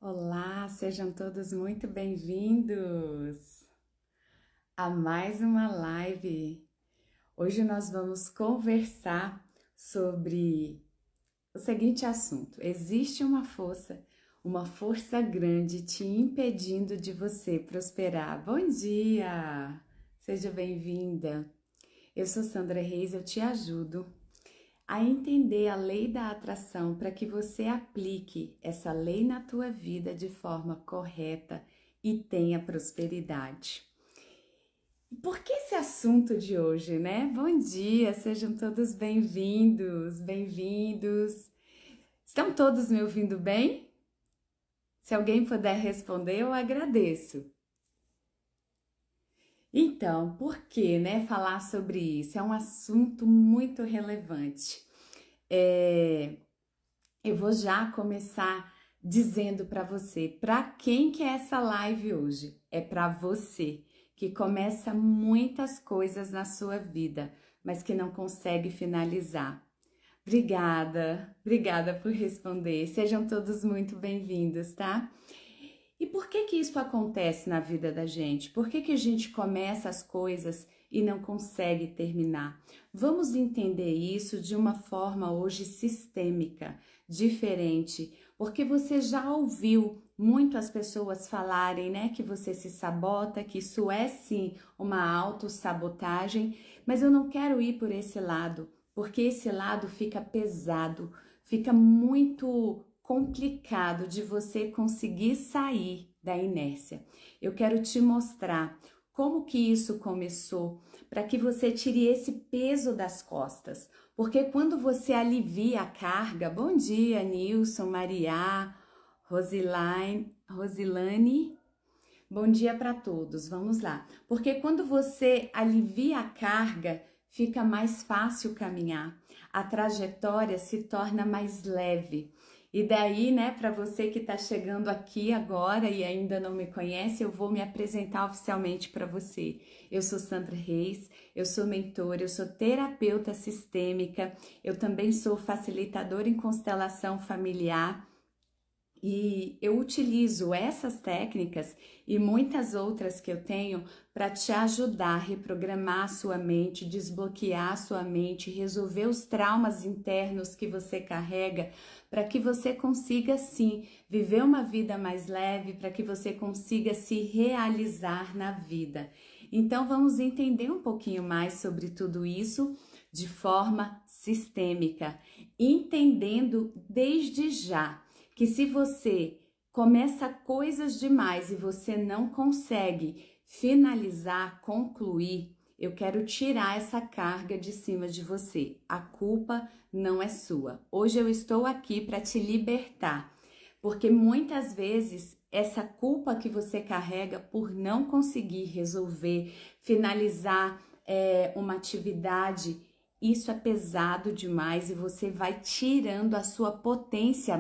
Olá, sejam todos muito bem-vindos a mais uma live. Hoje nós vamos conversar sobre o seguinte assunto: existe uma força grande te impedindo de você prosperar. Bom dia! Seja bem-vinda. Eu sou Sandra Reis, eu te ajudo a entender a lei da atração para que você aplique essa lei na tua vida de forma correta e tenha prosperidade. Por que esse assunto de hoje, né? Bom dia, sejam todos bem-vindos, bem-vindos. Estão todos me ouvindo bem? Se alguém puder responder, eu agradeço. Então, por que, né, falar sobre isso? É um assunto muito relevante. Eu vou já começar dizendo para você, para quem que é essa live hoje? É para você que começa muitas coisas na sua vida, mas que não consegue finalizar. Obrigada por responder. Sejam todos muito bem-vindos, tá? E por que que isso acontece na vida da gente? Por que que a gente começa as coisas e não consegue terminar? Vamos entender isso de uma forma hoje sistêmica, diferente, porque você já ouviu muito as pessoas falarem, né, que você se sabota, que isso é sim uma autossabotagem, mas eu não quero ir por esse lado, porque esse lado fica pesado, fica muito complicado de você conseguir sair da inércia. Eu quero te mostrar como que isso começou, para que você tire esse peso das costas. Porque quando você alivia a carga, bom dia, Nilson, Maria, Rosilane, bom dia para todos, vamos lá. Porque quando você alivia a carga, fica mais fácil caminhar, a trajetória se torna mais leve. E daí, né, para você que está chegando aqui agora e ainda não me conhece, eu vou me apresentar oficialmente para você. Eu sou Sandra Reis, eu sou mentora, eu sou terapeuta sistêmica, eu também sou facilitadora em constelação familiar. E eu utilizo essas técnicas e muitas outras que eu tenho para te ajudar a reprogramar a sua mente, desbloquear a sua mente, resolver os traumas internos que você carrega, para que você consiga sim viver uma vida mais leve, para que você consiga se realizar na vida. Então vamos entender um pouquinho mais sobre tudo isso de forma sistêmica, entendendo desde já que se você começa coisas demais e você não consegue finalizar, concluir, eu quero tirar essa carga de cima de você. A culpa não é sua. Hoje eu estou aqui para te libertar, porque muitas vezes essa culpa que você carrega por não conseguir resolver, finalizar uma atividade, isso é pesado demais e você vai tirando a sua potência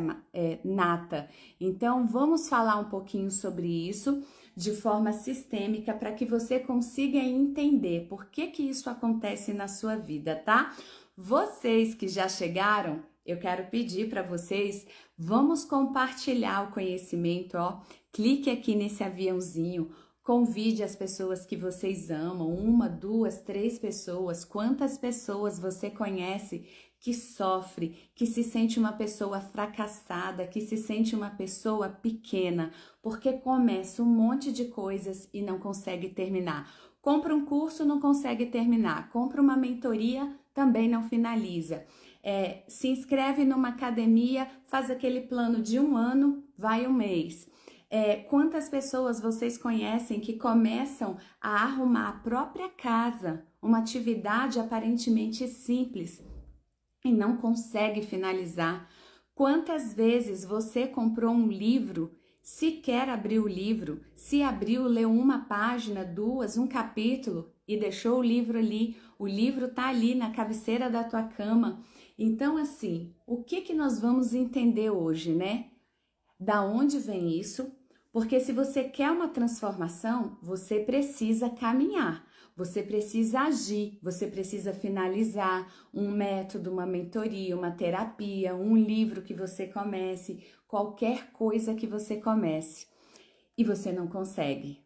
nata. Então, vamos falar um pouquinho sobre isso de forma sistêmica para que você consiga entender por que que isso acontece na sua vida, tá? Vocês que já chegaram, eu quero pedir para vocês, vamos compartilhar o conhecimento, ó. Clique aqui nesse aviãozinho. Convide as pessoas que vocês amam, uma, duas, três pessoas, quantas pessoas você conhece que sofre, que se sente uma pessoa fracassada, que se sente uma pessoa pequena, porque começa um monte de coisas e não consegue terminar. Compra um curso, não consegue terminar. Compra uma mentoria, também não finaliza. Se inscreve numa academia, faz aquele plano de 1 ano, vai 1 mês. Quantas pessoas vocês conhecem que começam a arrumar a própria casa, uma atividade aparentemente simples e não consegue finalizar? Quantas vezes você comprou um livro, sequer abriu o livro, se abriu, leu uma página, duas, um capítulo e deixou o livro ali, o livro tá ali na cabeceira da tua cama. Então assim, o que que nós vamos entender hoje, né? Da onde vem isso? Porque se você quer uma transformação, você precisa caminhar. Você precisa agir, você precisa finalizar um método, uma mentoria, uma terapia, um livro que você comece, qualquer coisa que você comece e você não consegue.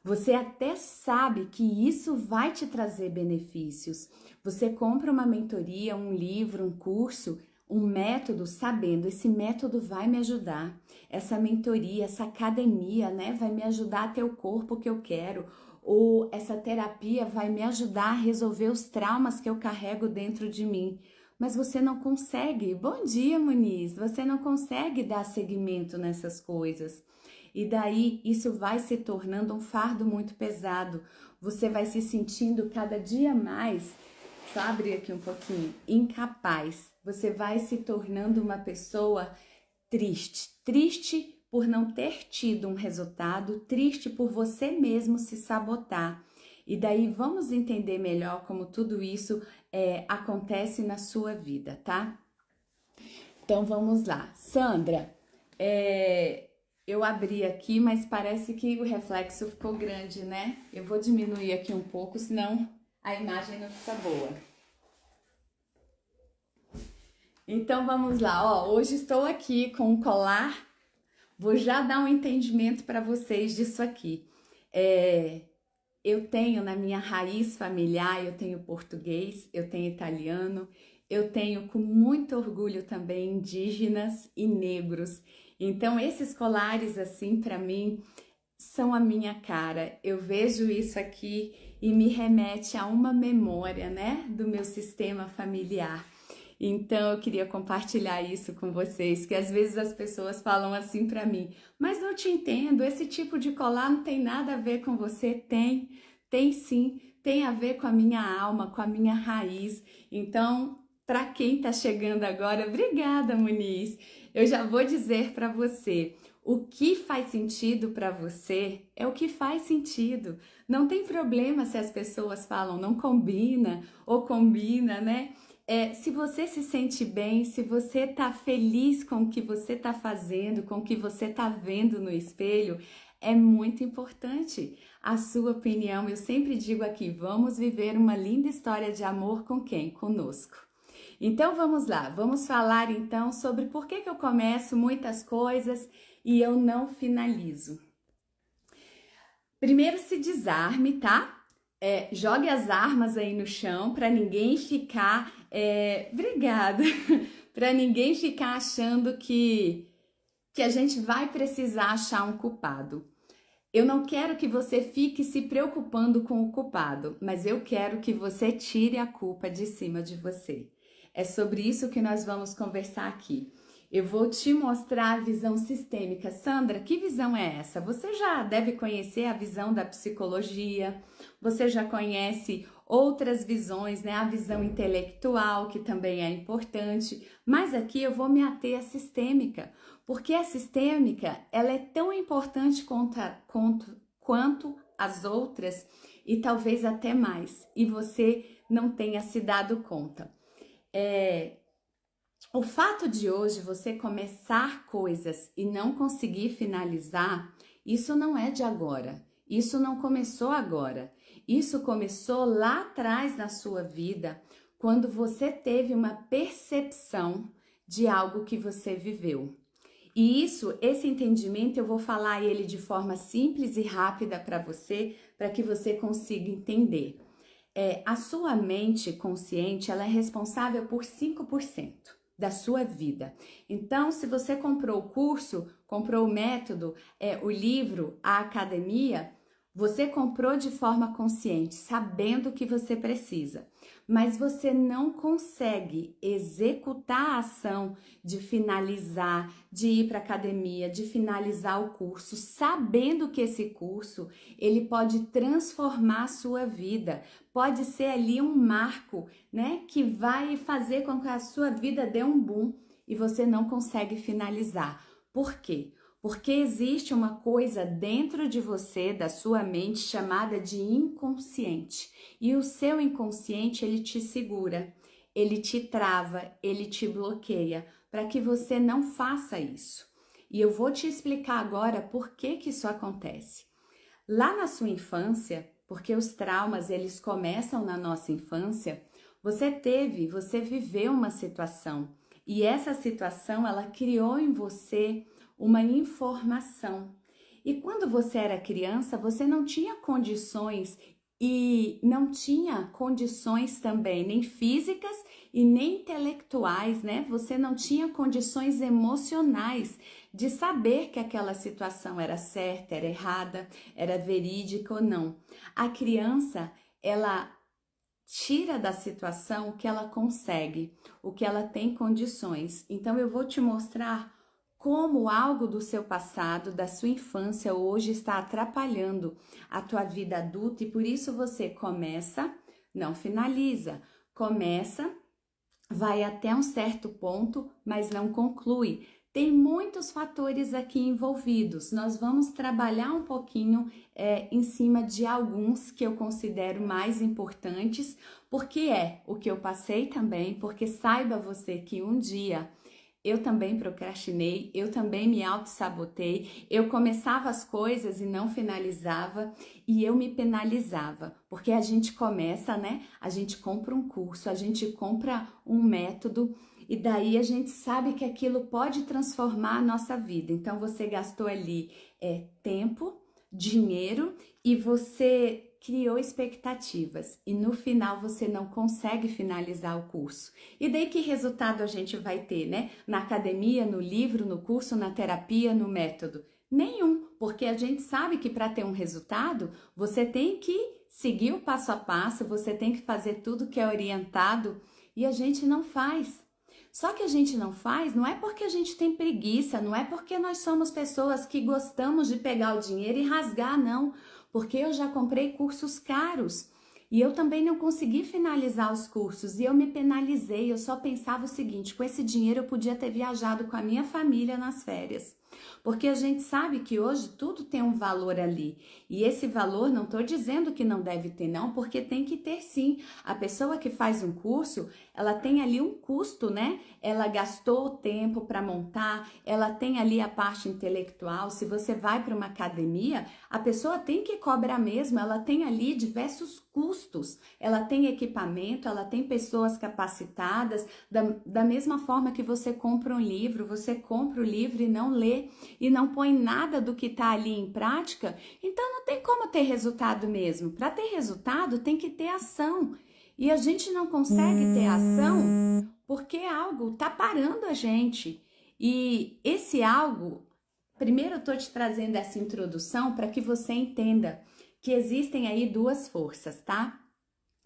Você até sabe que isso vai te trazer benefícios. Você compra uma mentoria, um livro, um curso, um método, sabendo, esse método vai me ajudar. Essa mentoria, essa academia, né, vai me ajudar a ter o corpo que eu quero. Ou essa terapia vai me ajudar a resolver os traumas que eu carrego dentro de mim. Mas você não consegue. Bom dia, Muniz. Você não consegue dar seguimento nessas coisas. E daí isso vai se tornando um fardo muito pesado. Você vai se sentindo cada dia mais, só abrir aqui um pouquinho, incapaz. Você vai se tornando uma pessoa triste. Triste por não ter tido um resultado, triste por você mesmo se sabotar. E daí vamos entender melhor como tudo isso acontece na sua vida, tá? Então vamos lá. Sandra, eu abri aqui, mas parece que o reflexo ficou grande, né? Eu vou diminuir aqui um pouco, senão a imagem não fica boa. Então vamos lá, ó. Hoje estou aqui com um colar. Vou já dar um entendimento para vocês disso aqui. Eu tenho na minha raiz familiar, eu tenho português, eu tenho italiano, eu tenho com muito orgulho também indígenas e negros. Então esses colares assim para mim são a minha cara. Eu vejo isso aqui e me remete a uma memória, né, do meu sistema familiar. Então eu queria compartilhar isso com vocês, que às vezes as pessoas falam assim para mim, mas não te entendo, esse tipo de colar não tem nada a ver com você. Tem sim, tem a ver com a minha alma, com a minha raiz. Então, para quem está chegando agora, obrigada, Muniz. Eu já vou dizer para você, o que faz sentido para você é o que faz sentido. Não tem problema se as pessoas falam não combina ou combina, né? Se você se sente bem, se você está feliz com o que você está fazendo, com o que você está vendo no espelho, é muito importante a sua opinião. Eu sempre digo aqui, vamos viver uma linda história de amor com quem? Conosco. Então vamos lá, vamos falar então sobre por que eu começo muitas coisas e eu não finalizo. Primeiro se desarme, tá? Jogue as armas aí no chão para ninguém ficar, obrigada, para ninguém ficar achando que a gente vai precisar achar um culpado. Eu não quero que você fique se preocupando com o culpado, mas eu quero que você tire a culpa de cima de você. É sobre isso que nós vamos conversar aqui. Eu vou te mostrar a visão sistêmica. Sandra, que visão é essa? Você já deve conhecer a visão da psicologia, você já conhece outras visões, né? A visão intelectual, que também é importante, mas aqui eu vou me ater à sistêmica, porque a sistêmica, ela é tão importante quanto as outras e talvez até mais, e você não tenha se dado conta. O fato de hoje você começar coisas e não conseguir finalizar, isso não é de agora. Isso não começou agora. Isso começou lá atrás na sua vida, quando você teve uma percepção de algo que você viveu. E esse entendimento, eu vou falar ele de forma simples e rápida para que você consiga entender. A sua mente consciente, ela é responsável por 5% da sua vida. Então, se você comprou o curso, comprou o método, o livro, a academia, você comprou de forma consciente, sabendo o que você precisa, mas você não consegue executar a ação de finalizar, de ir para a academia, de finalizar o curso, sabendo que esse curso, ele pode transformar a sua vida, pode ser ali um marco, né, que vai fazer com que a sua vida dê um boom e você não consegue finalizar. Por quê? Porque existe uma coisa dentro de você, da sua mente, chamada de inconsciente. E o seu inconsciente, ele te segura, ele te trava, ele te bloqueia, para que você não faça isso. E eu vou te explicar agora por que isso acontece. Lá na sua infância, porque os traumas, eles começam na nossa infância. Você viveu uma situação, e essa situação, ela criou em você uma informação. E quando você era criança, você não tinha condições e não tinha condições também, nem físicas e nem intelectuais, né? Você não tinha condições emocionais de saber que aquela situação era certa, era errada, era verídica ou não. A criança, ela tira da situação o que ela consegue, o que ela tem condições. Então eu vou te mostrar como algo do seu passado, da sua infância, hoje está atrapalhando a tua vida adulta e por isso você começa, não finaliza, começa, vai até um certo ponto, mas não conclui. Tem muitos fatores aqui envolvidos. Nós vamos trabalhar um pouquinho em cima de alguns que eu considero mais importantes, porque é o que eu passei também, porque saiba você que um dia eu também procrastinei, eu também me auto-sabotei, eu começava as coisas e não finalizava e eu me penalizava, porque a gente começa, né? A gente compra um curso, a gente compra um método e daí a gente sabe que aquilo pode transformar a nossa vida. Então você gastou ali tempo, dinheiro e você criou expectativas e no final você não consegue finalizar o curso. E daí que resultado a gente vai ter, né? Na academia, no livro, no curso, na terapia, no método? Nenhum, porque a gente sabe que para ter um resultado, você tem que seguir o passo a passo, você tem que fazer tudo que é orientado e a gente não faz. Só que a gente não faz, não é porque a gente tem preguiça, não é porque nós somos pessoas que gostamos de pegar o dinheiro e rasgar, não. Porque eu já comprei cursos caros e eu também não consegui finalizar os cursos e eu me penalizei. Eu só pensava o seguinte: com esse dinheiro eu podia ter viajado com a minha família nas férias. Porque a gente sabe que hoje tudo tem um valor ali. E esse valor, não estou dizendo que não deve ter, não, porque tem que ter sim. A pessoa que faz um curso, ela tem ali um custo, né? Ela gastou tempo para montar, ela tem ali a parte intelectual. Se você vai para uma academia, a pessoa tem que cobrar mesmo, ela tem ali diversos custos. Ela tem equipamento, ela tem pessoas capacitadas, da mesma forma que você compra um livro, você compra o livro e não lê e não põe nada do que está ali em prática, então não tem como ter resultado mesmo. Para ter resultado tem que ter ação. E a gente não consegue ter ação porque algo está parando a gente. E esse algo, primeiro eu estou te trazendo essa introdução para que você entenda que existem aí duas forças, tá?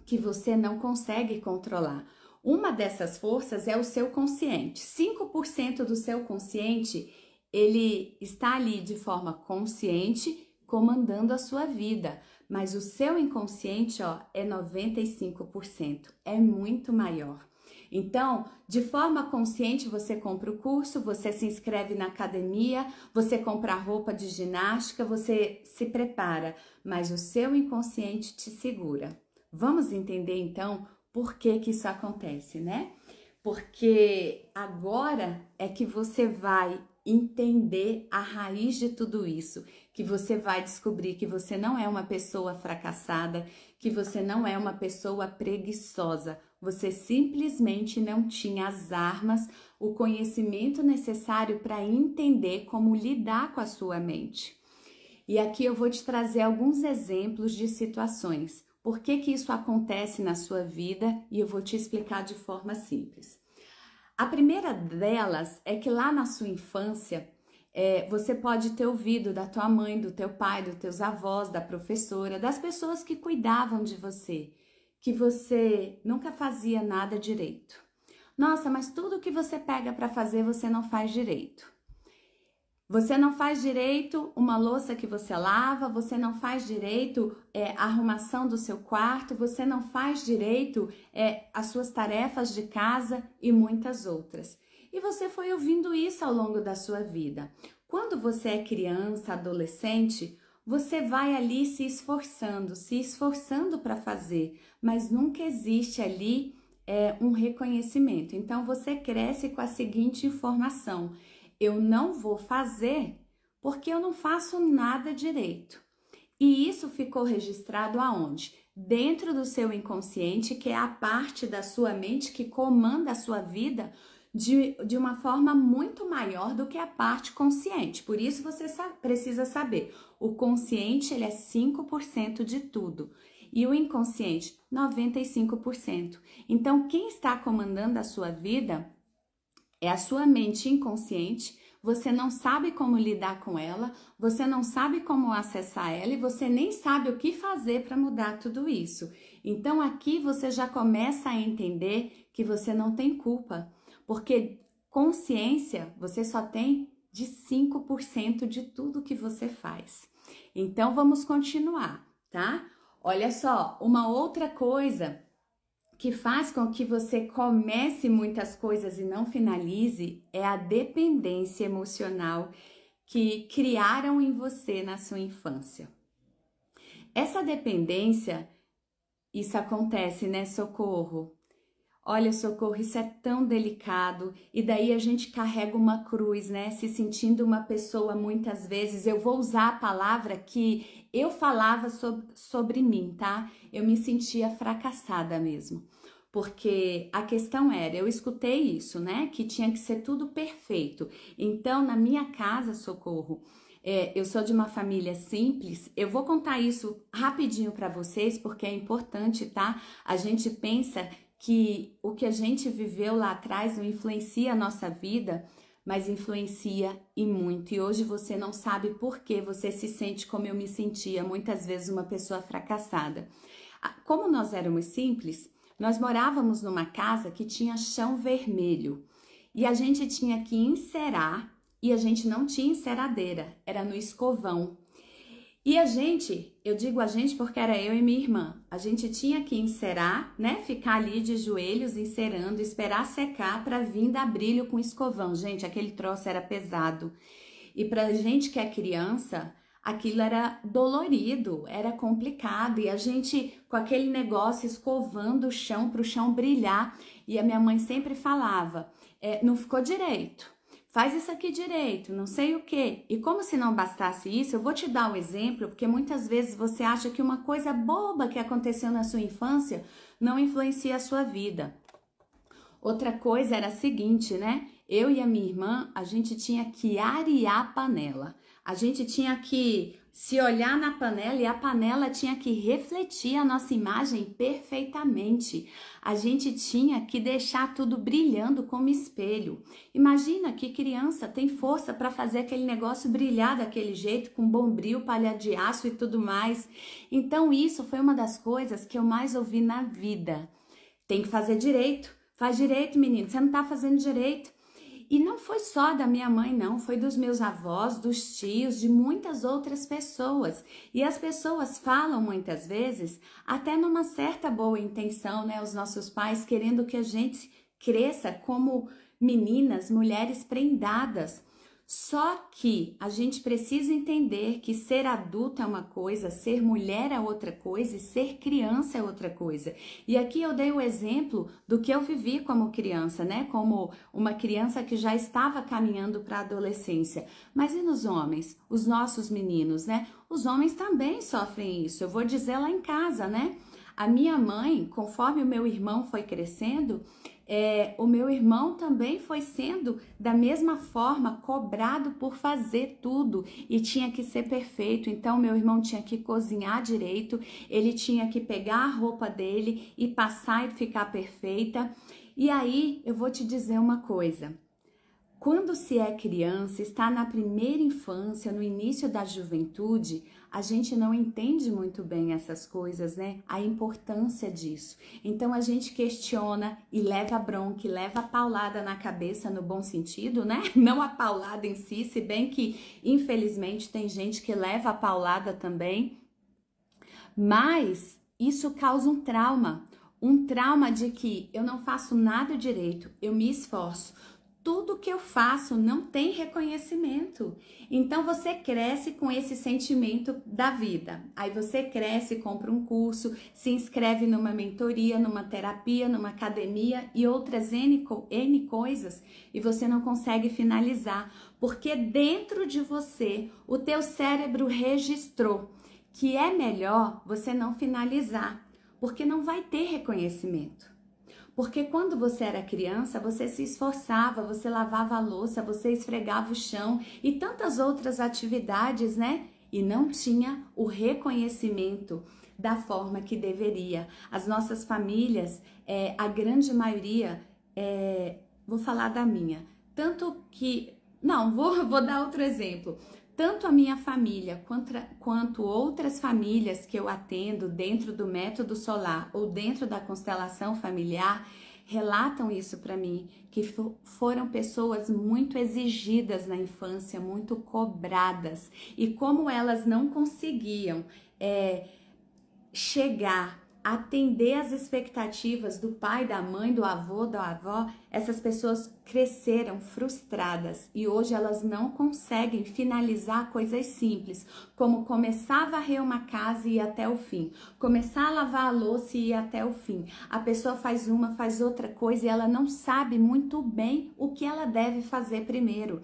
Que você não consegue controlar. Uma dessas forças é o seu consciente. 5% do seu consciente, ele está ali de forma consciente, comandando a sua vida. Mas o seu inconsciente, ó, é 95%. É muito maior. Então, de forma consciente, você compra o curso, você se inscreve na academia, você compra roupa de ginástica, você se prepara, mas o seu inconsciente te segura. Vamos entender então por que que isso acontece, né? Porque agora é que você vai entender a raiz de tudo isso, que você vai descobrir que você não é uma pessoa fracassada, que você não é uma pessoa preguiçosa, você simplesmente não tinha as armas, o conhecimento necessário para entender como lidar com a sua mente. E aqui eu vou te trazer alguns exemplos de situações. Por que que isso acontece na sua vida? E eu vou te explicar de forma simples. A primeira delas é que lá na sua infância, você pode ter ouvido da tua mãe, do teu pai, dos teus avós, da professora, das pessoas que cuidavam de você, que você nunca fazia nada direito. Nossa, mas tudo que você pega para fazer, você não faz direito. Você não faz direito uma louça que você lava, você não faz direito a arrumação do seu quarto, você não faz direito as suas tarefas de casa e muitas outras. E você foi ouvindo isso ao longo da sua vida. Quando você é criança, adolescente, você vai ali se esforçando para fazer, mas nunca existe ali um reconhecimento. Então você cresce com a seguinte informação: eu não vou fazer porque eu não faço nada direito. E isso ficou registrado aonde? Dentro do seu inconsciente, que é a parte da sua mente que comanda a sua vida de uma forma muito maior do que a parte consciente. Por isso você precisa saber, o consciente ele é 5% de tudo e o inconsciente 95%. Então quem está comandando a sua vida é a sua mente inconsciente. Você não sabe como lidar com ela, você não sabe como acessar ela e você nem sabe o que fazer para mudar tudo isso. Então aqui você já começa a entender que você não tem culpa, porque consciência você só tem de 5% de tudo que você faz. Então vamos continuar, tá? Olha só, uma outra coisa que faz com que você comece muitas coisas e não finalize é a dependência emocional que criaram em você na sua infância. Essa dependência, isso acontece, né, Socorro? Olha, Socorro, isso é tão delicado e daí a gente carrega uma cruz, né? Se sentindo uma pessoa muitas vezes, eu vou usar a palavra que eu falava sobre mim, tá? Eu me sentia fracassada mesmo, porque a questão era, eu escutei isso, né? Que tinha que ser tudo perfeito. Então, na minha casa, Socorro, eu sou de uma família simples. Eu vou contar isso rapidinho para vocês, porque é importante, tá? A gente pensa que o que a gente viveu lá atrás não influencia a nossa vida, mas influencia e muito. E hoje você não sabe por que você se sente como eu me sentia, muitas vezes uma pessoa fracassada. Como nós éramos simples, nós morávamos numa casa que tinha chão vermelho e a gente tinha que encerar e a gente não tinha enceradeira, era no escovão. E a gente, eu digo a gente porque era eu e minha irmã, a gente tinha que encerar, né? Ficar ali de joelhos encerando, esperar secar para vir dar brilho com escovão. Gente, aquele troço era pesado. E pra gente que é criança, aquilo era dolorido, era complicado. E a gente com aquele negócio escovando o chão para o chão brilhar. E a minha mãe sempre falava, não ficou direito. Faz isso aqui direito, não sei o quê. E como se não bastasse isso, eu vou te dar um exemplo, porque muitas vezes você acha que uma coisa boba que aconteceu na sua infância não influencia a sua vida. Outra coisa era a seguinte, né? Eu e a minha irmã, a gente tinha que arear a panela. A gente tinha que se olhar na panela e a panela tinha que refletir a nossa imagem perfeitamente. A gente tinha que deixar tudo brilhando como espelho. Imagina que criança tem força para fazer aquele negócio brilhar daquele jeito, com bombril, palha de aço e tudo mais. Então isso foi uma das coisas que eu mais ouvi na vida. Tem que fazer direito. Faz direito, menino, você não tá fazendo direito. E não foi só da minha mãe, não, foi dos meus avós, dos tios, de muitas outras pessoas. E as pessoas falam muitas vezes, até numa certa boa intenção, né? Os nossos pais querendo que a gente cresça como meninas, mulheres prendadas. Só que a gente precisa entender que ser adulto é uma coisa, ser mulher é outra coisa e ser criança é outra coisa. E aqui eu dei o exemplo do que eu vivi como criança, né? Como uma criança que já estava caminhando para a adolescência. Mas e nos homens? Os nossos meninos, né? Os homens também sofrem isso. Eu vou dizer lá em casa, né? A minha mãe, conforme o meu irmão foi crescendo, o meu irmão também foi sendo da mesma forma cobrado por fazer tudo e tinha que ser perfeito. Então meu irmão tinha que cozinhar direito, ele tinha que pegar a roupa dele e passar e ficar perfeita. E aí eu vou te dizer uma coisa. Quando se é criança, está na primeira infância, no início da juventude, a gente não entende muito bem essas coisas, né? A importância disso. Então a gente questiona e leva a bronca, e leva a paulada na cabeça no bom sentido, né? Não a paulada em si, se bem que infelizmente tem gente que leva a paulada também. Mas isso causa um trauma de que eu não faço nada direito, eu me esforço. Tudo que eu faço não tem reconhecimento. Então você cresce com esse sentimento da vida. Aí você cresce, compra um curso, se inscreve numa mentoria, numa terapia, numa academia e outras N coisas e você não consegue finalizar, porque dentro de você o teu cérebro registrou que é melhor você não finalizar, porque não vai ter reconhecimento. Porque quando você era criança, você se esforçava, você lavava a louça, você esfregava o chão e tantas outras atividades, né? E não tinha o reconhecimento da forma que deveria. As nossas famílias, a grande maioria, vou falar da minha, tanto que, não, vou dar outro exemplo. Tanto a minha família quanto outras famílias que eu atendo dentro do método solar ou dentro da constelação familiar relatam isso para mim, que foram pessoas muito exigidas na infância, muito cobradas, e como elas não conseguiam chegar, atender às expectativas do pai, da mãe, do avô, da avó, essas pessoas cresceram frustradas e hoje elas não conseguem finalizar coisas simples, como começar a varrer uma casa e ir até o fim, começar a lavar a louça e ir até o fim. A pessoa faz uma, faz outra coisa e ela não sabe muito bem o que ela deve fazer primeiro.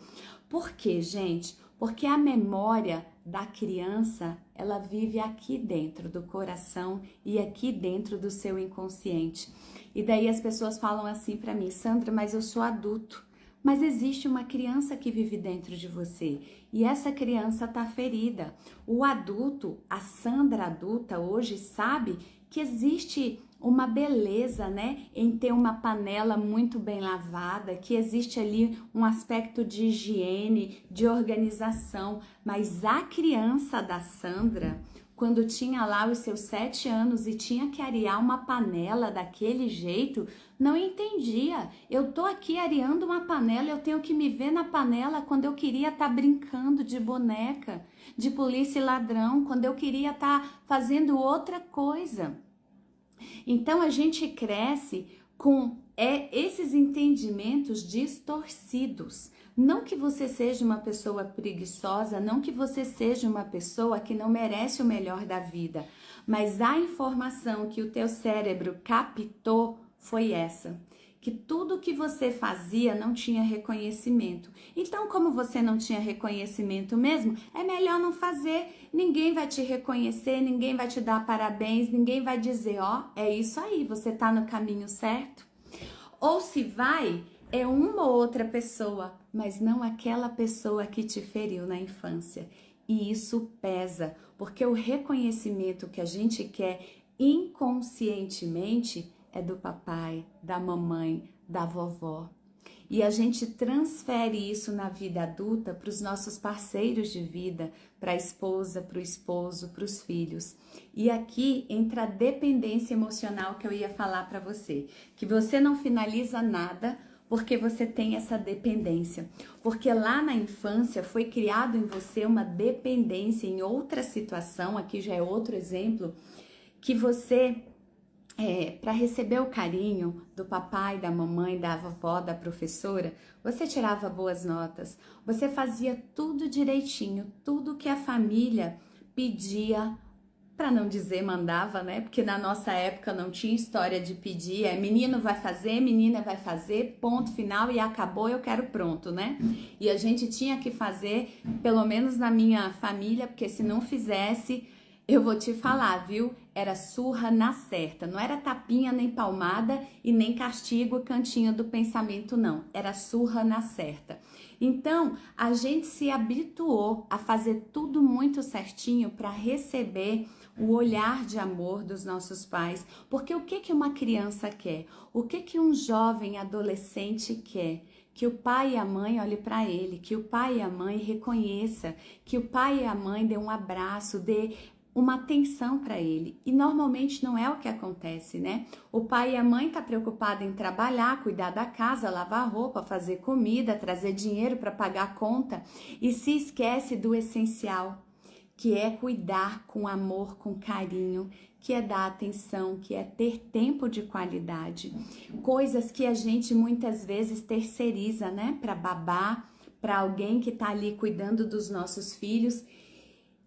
Por quê, gente? Porque a memória da criança, ela vive aqui dentro do coração e aqui dentro do seu inconsciente. E daí as pessoas falam assim para mim: Sandra, mas eu sou adulto. Mas existe uma criança que vive dentro de você e essa criança tá ferida. O adulto, a Sandra adulta hoje sabe que existe uma beleza, né, em ter uma panela muito bem lavada, que existe ali um aspecto de higiene, de organização, mas a criança da Sandra, quando tinha lá os seus 7 anos e tinha que arear uma panela daquele jeito, não entendia. Eu tô aqui areando uma panela, eu tenho que me ver na panela quando eu queria estar brincando de boneca, de polícia e ladrão, quando eu queria estar fazendo outra coisa. Então a gente cresce com esses entendimentos distorcidos. Não que você seja uma pessoa preguiçosa, não que você seja uma pessoa que não merece o melhor da vida, mas a informação que o teu cérebro captou foi essa, que tudo que você fazia não tinha reconhecimento. Então, como você não tinha reconhecimento mesmo, é melhor não fazer. Ninguém vai te reconhecer, ninguém vai te dar parabéns, ninguém vai dizer, ó, é isso aí, você tá no caminho certo. Ou se vai, é uma ou outra pessoa, mas não aquela pessoa que te feriu na infância. E isso pesa, porque o reconhecimento que a gente quer inconscientemente é do papai, da mamãe, da vovó. E a gente transfere isso na vida adulta para os nossos parceiros de vida, para a esposa, para o esposo, para os filhos. E aqui entra a dependência emocional que eu ia falar para você, que você não finaliza nada porque você tem essa dependência. Porque lá na infância foi criado em você uma dependência em outra situação, aqui já é outro exemplo, que você... para receber o carinho do papai, da mamãe, da vovó, da professora, você tirava boas notas, você fazia tudo direitinho, tudo que a família pedia, para não dizer mandava, né? Porque na nossa época não tinha história de pedir, menino vai fazer, menina vai fazer, ponto final e acabou, eu quero pronto, né? E a gente tinha que fazer, pelo menos na minha família, porque se não fizesse... Eu vou te falar, viu? Era surra na certa. Não era tapinha, nem palmada e nem castigo, cantinho do pensamento, não. Era surra na certa. Então, a gente se habituou a fazer tudo muito certinho para receber o olhar de amor dos nossos pais. Porque o que uma criança quer? O que um jovem adolescente quer? Que o pai e a mãe olhem para ele, que o pai e a mãe reconheça, que o pai e a mãe dê um abraço, dê uma atenção para ele. E normalmente não é o que acontece, né? O pai e a mãe tá preocupado em trabalhar, cuidar da casa, lavar roupa, fazer comida, trazer dinheiro para pagar a conta e se esquece do essencial, que é cuidar com amor, com carinho, que é dar atenção, que é ter tempo de qualidade. Coisas que a gente muitas vezes terceiriza, né? Para babá, para alguém que tá ali cuidando dos nossos filhos.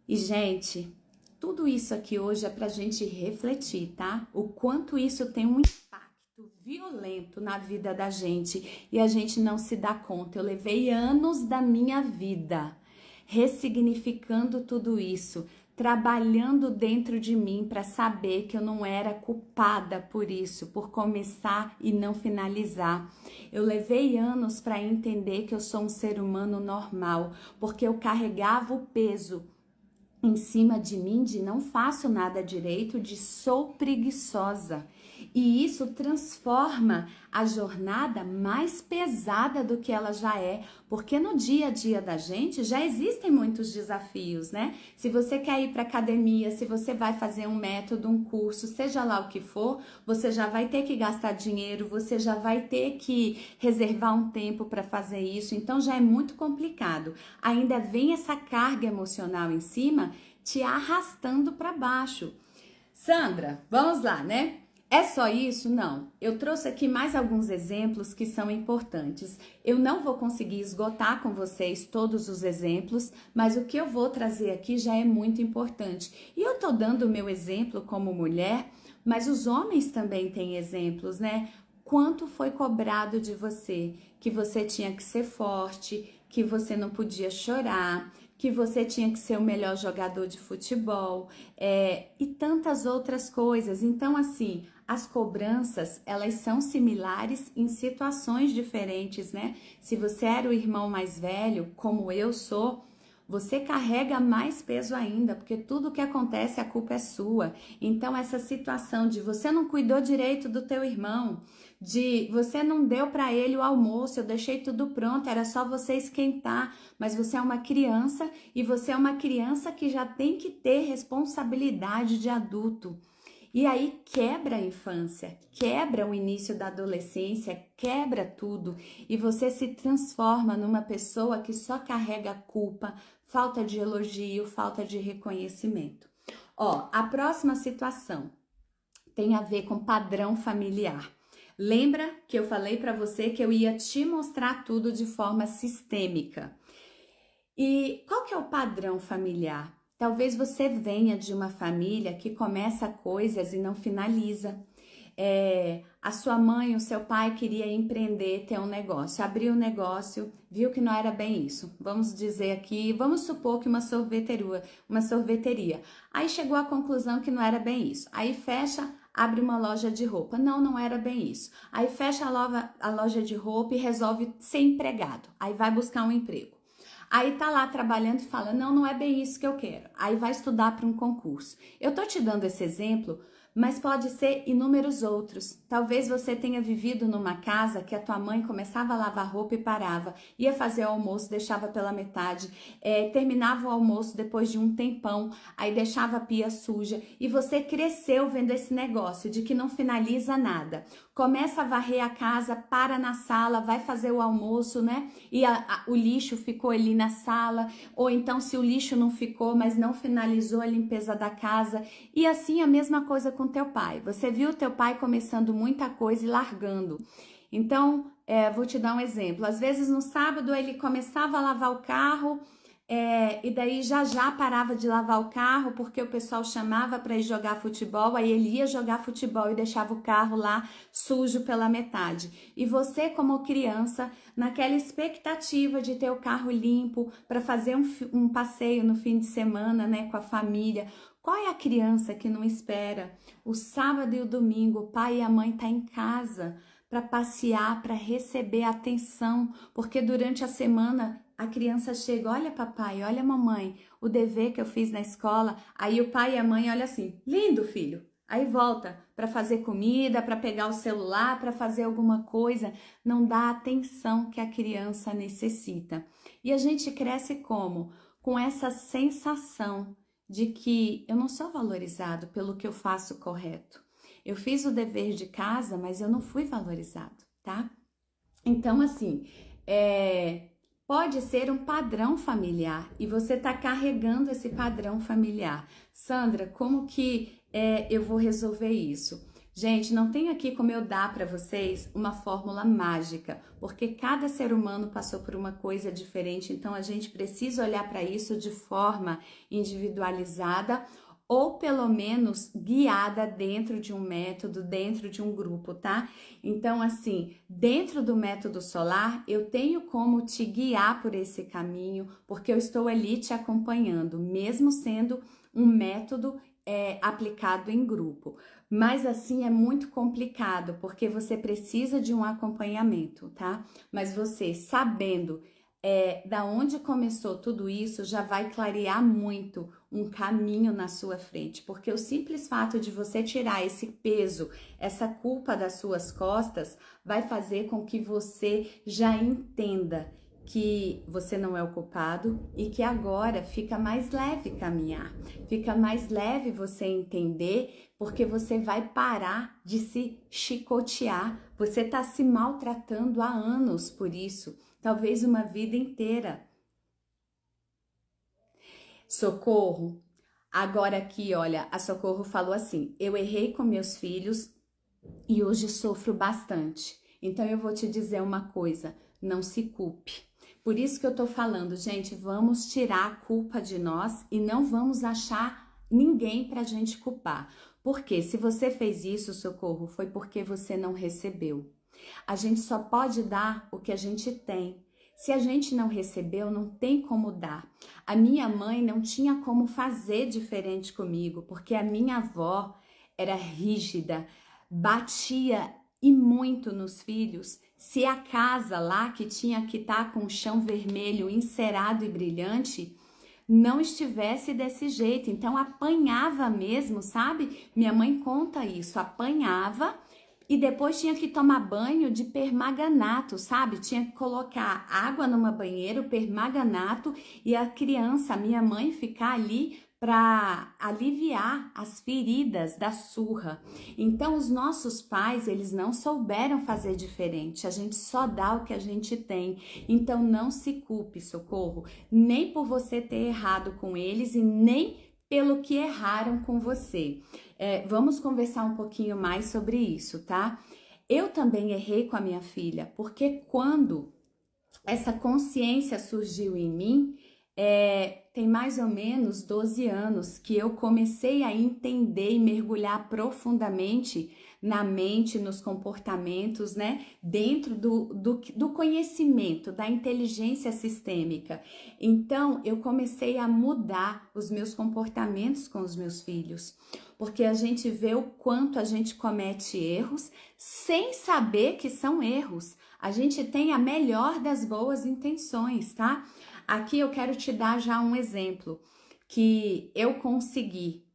E, gente... Tudo isso aqui hoje é pra gente refletir, tá? O quanto isso tem um impacto violento na vida da gente e a gente não se dá conta. Eu levei anos da minha vida ressignificando tudo isso, trabalhando dentro de mim para saber que eu não era culpada por isso, por começar e não finalizar. Eu levei anos para entender que eu sou um ser humano normal, porque eu carregava o peso em cima de mim de não faço nada direito, de sou preguiçosa. E isso transforma a jornada mais pesada do que ela já é, porque no dia a dia da gente já existem muitos desafios, né? Se você quer ir para academia, se você vai fazer um método, um curso, seja lá o que for, você já vai ter que gastar dinheiro, você já vai ter que reservar um tempo para fazer isso, então já é muito complicado. Ainda vem essa carga emocional em cima, te arrastando para baixo. Sandra, vamos lá, né? É só isso? Não. Eu trouxe aqui mais alguns exemplos que são importantes. Eu não vou conseguir esgotar com vocês todos os exemplos, mas o que eu vou trazer aqui já é muito importante. E eu tô dando o meu exemplo como mulher, mas os homens também têm exemplos, né? Quanto foi cobrado de você? Que você tinha que ser forte, que você não podia chorar, que você tinha que ser o melhor jogador de futebol, e tantas outras coisas. Então, assim, as cobranças, elas são similares em situações diferentes, né? Se você era o irmão mais velho, como eu sou, você carrega mais peso ainda, porque tudo que acontece, a culpa é sua. Então, essa situação de você não cuidou direito do teu irmão, de você não deu para ele o almoço, eu deixei tudo pronto, era só você esquentar, mas você é uma criança e você é uma criança que já tem que ter responsabilidade de adulto. E aí quebra a infância, quebra o início da adolescência, quebra tudo e você se transforma numa pessoa que só carrega culpa, falta de elogio, falta de reconhecimento. Ó, a próxima situação tem a ver com padrão familiar. Lembra que eu falei para você que eu ia te mostrar tudo de forma sistêmica? E qual que é o padrão familiar? Talvez você venha de uma família que começa coisas e não finaliza. A sua mãe, o seu pai queria empreender, ter um negócio, abriu um negócio, viu que não era bem isso. Vamos dizer aqui, vamos supor que uma sorveteria. Aí chegou à conclusão que não era bem isso. Aí fecha, abre uma loja de roupa. Não, não era bem isso. Aí fecha a loja de roupa e resolve ser empregado. Aí vai buscar um emprego. Aí tá lá trabalhando e fala, não, não é bem isso que eu quero. Aí vai estudar para um concurso. Eu tô te dando esse exemplo, mas pode ser inúmeros outros. Talvez você tenha vivido numa casa que a tua mãe começava a lavar roupa e parava, ia fazer o almoço, deixava pela metade, terminava o almoço depois de um tempão, aí deixava a pia suja e você cresceu vendo esse negócio de que não finaliza nada. Começa a varrer a casa, para na sala, vai fazer o almoço, né? E o lixo ficou ali na sala, ou então se o lixo não ficou, mas não finalizou a limpeza da casa. E assim a mesma coisa com teu pai. Você viu teu pai começando muita coisa e largando. Então, vou te dar um exemplo. Às vezes no sábado ele começava a lavar o carro, e daí já parava de lavar o carro porque o pessoal chamava para ir jogar futebol, aí ele ia jogar futebol e deixava o carro lá sujo pela metade. E você, como criança, naquela expectativa de ter o carro limpo para fazer um passeio no fim de semana, né, com a família. Qual é a criança que não espera o sábado e o domingo, o pai e a mãe tá em casa para passear, para receber atenção, porque durante a semana a criança chega, olha papai, olha mamãe, o dever que eu fiz na escola, aí o pai e a mãe olham assim, lindo filho, aí volta para fazer comida, para pegar o celular, para fazer alguma coisa, não dá a atenção que a criança necessita. E a gente cresce como? Com essa sensação de que eu não sou valorizado pelo que eu faço correto. Eu fiz o dever de casa, mas eu não fui valorizado, tá? Então, assim, pode ser um padrão familiar e você está carregando esse padrão familiar. Sandra, como que eu vou resolver isso? Gente, não tem aqui como eu dar para vocês uma fórmula mágica, porque cada ser humano passou por uma coisa diferente, então a gente precisa olhar para isso de forma individualizada ou pelo menos guiada dentro de um método, dentro de um grupo, tá? Então, assim, dentro do método solar, eu tenho como te guiar por esse caminho, porque eu estou ali te acompanhando, mesmo sendo um método aplicado em grupo. Mas assim é muito complicado, porque você precisa de um acompanhamento, tá? Mas você sabendo da onde começou tudo isso, já vai clarear muito um caminho na sua frente, porque o simples fato de você tirar esse peso, essa culpa das suas costas, vai fazer com que você já entenda que você não é o culpado e que agora fica mais leve caminhar, fica mais leve você entender, porque você vai parar de se chicotear, você tá se maltratando há anos por isso, talvez uma vida inteira. Socorro, agora aqui, olha, a Socorro falou assim: eu errei com meus filhos e hoje sofro bastante. Então eu vou te dizer uma coisa, não se culpe. Por isso que eu tô falando, gente, vamos tirar a culpa de nós e não vamos achar ninguém pra gente culpar. Porque se você fez isso, Socorro, foi porque você não recebeu. A gente só pode dar o que a gente tem. Se a gente não recebeu, não tem como dar. A minha mãe não tinha como fazer diferente comigo, porque a minha avó era rígida, batia e muito nos filhos. Se a casa lá que tinha que estar com o chão vermelho, encerado e brilhante, não estivesse desse jeito, então apanhava mesmo, sabe? Minha mãe conta isso, apanhava e depois tinha que tomar banho de permanganato, sabe? Tinha que colocar água numa banheira, o permanganato, e a criança, a minha mãe, ficar ali para aliviar as feridas da surra. Então, os nossos pais, eles não souberam fazer diferente. A gente só dá o que a gente tem. Então, não se culpe, Socorro, nem por você ter errado com eles e nem pelo que erraram com você. Vamos conversar um pouquinho mais sobre isso, tá? Eu também errei com a minha filha, porque quando essa consciência surgiu em mim, tem mais ou menos 12 anos que eu comecei a entender e mergulhar profundamente na mente, nos comportamentos, né? Dentro do conhecimento, da inteligência sistêmica. Então, eu comecei a mudar os meus comportamentos com os meus filhos, porque a gente vê o quanto a gente comete erros sem saber que são erros. A gente tem a melhor das boas intenções, tá? Aqui eu quero te dar já um exemplo que eu consegui,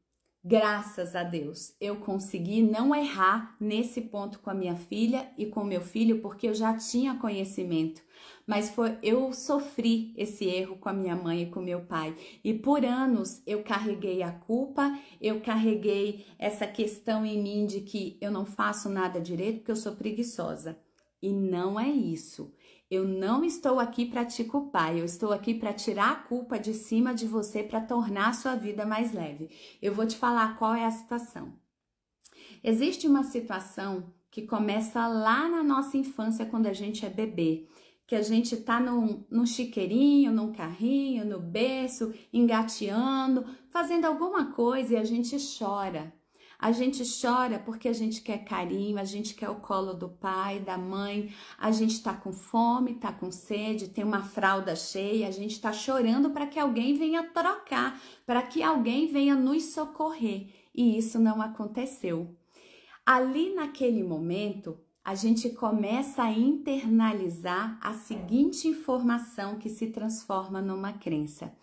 graças a Deus, eu consegui não errar nesse ponto com a minha filha e com meu filho, porque eu já tinha conhecimento. Mas eu sofri esse erro com a minha mãe e com meu pai. E por anos eu carreguei a culpa, eu carreguei essa questão em mim de que eu não faço nada direito porque eu sou preguiçosa. E não é isso. Eu não estou aqui para te culpar, eu estou aqui para tirar a culpa de cima de você para tornar a sua vida mais leve. Eu vou te falar qual é a situação. Existe uma situação que começa lá na nossa infância, quando a gente é bebê, que a gente tá num chiqueirinho, num carrinho, no berço, engateando, fazendo alguma coisa e a gente chora. A gente chora porque a gente quer carinho, a gente quer o colo do pai, da mãe, a gente tá com fome, tá com sede, tem uma fralda cheia, a gente tá chorando para que alguém venha trocar, para que alguém venha nos socorrer. E isso não aconteceu. Ali naquele momento, a gente começa a internalizar a seguinte informação que se transforma numa crença.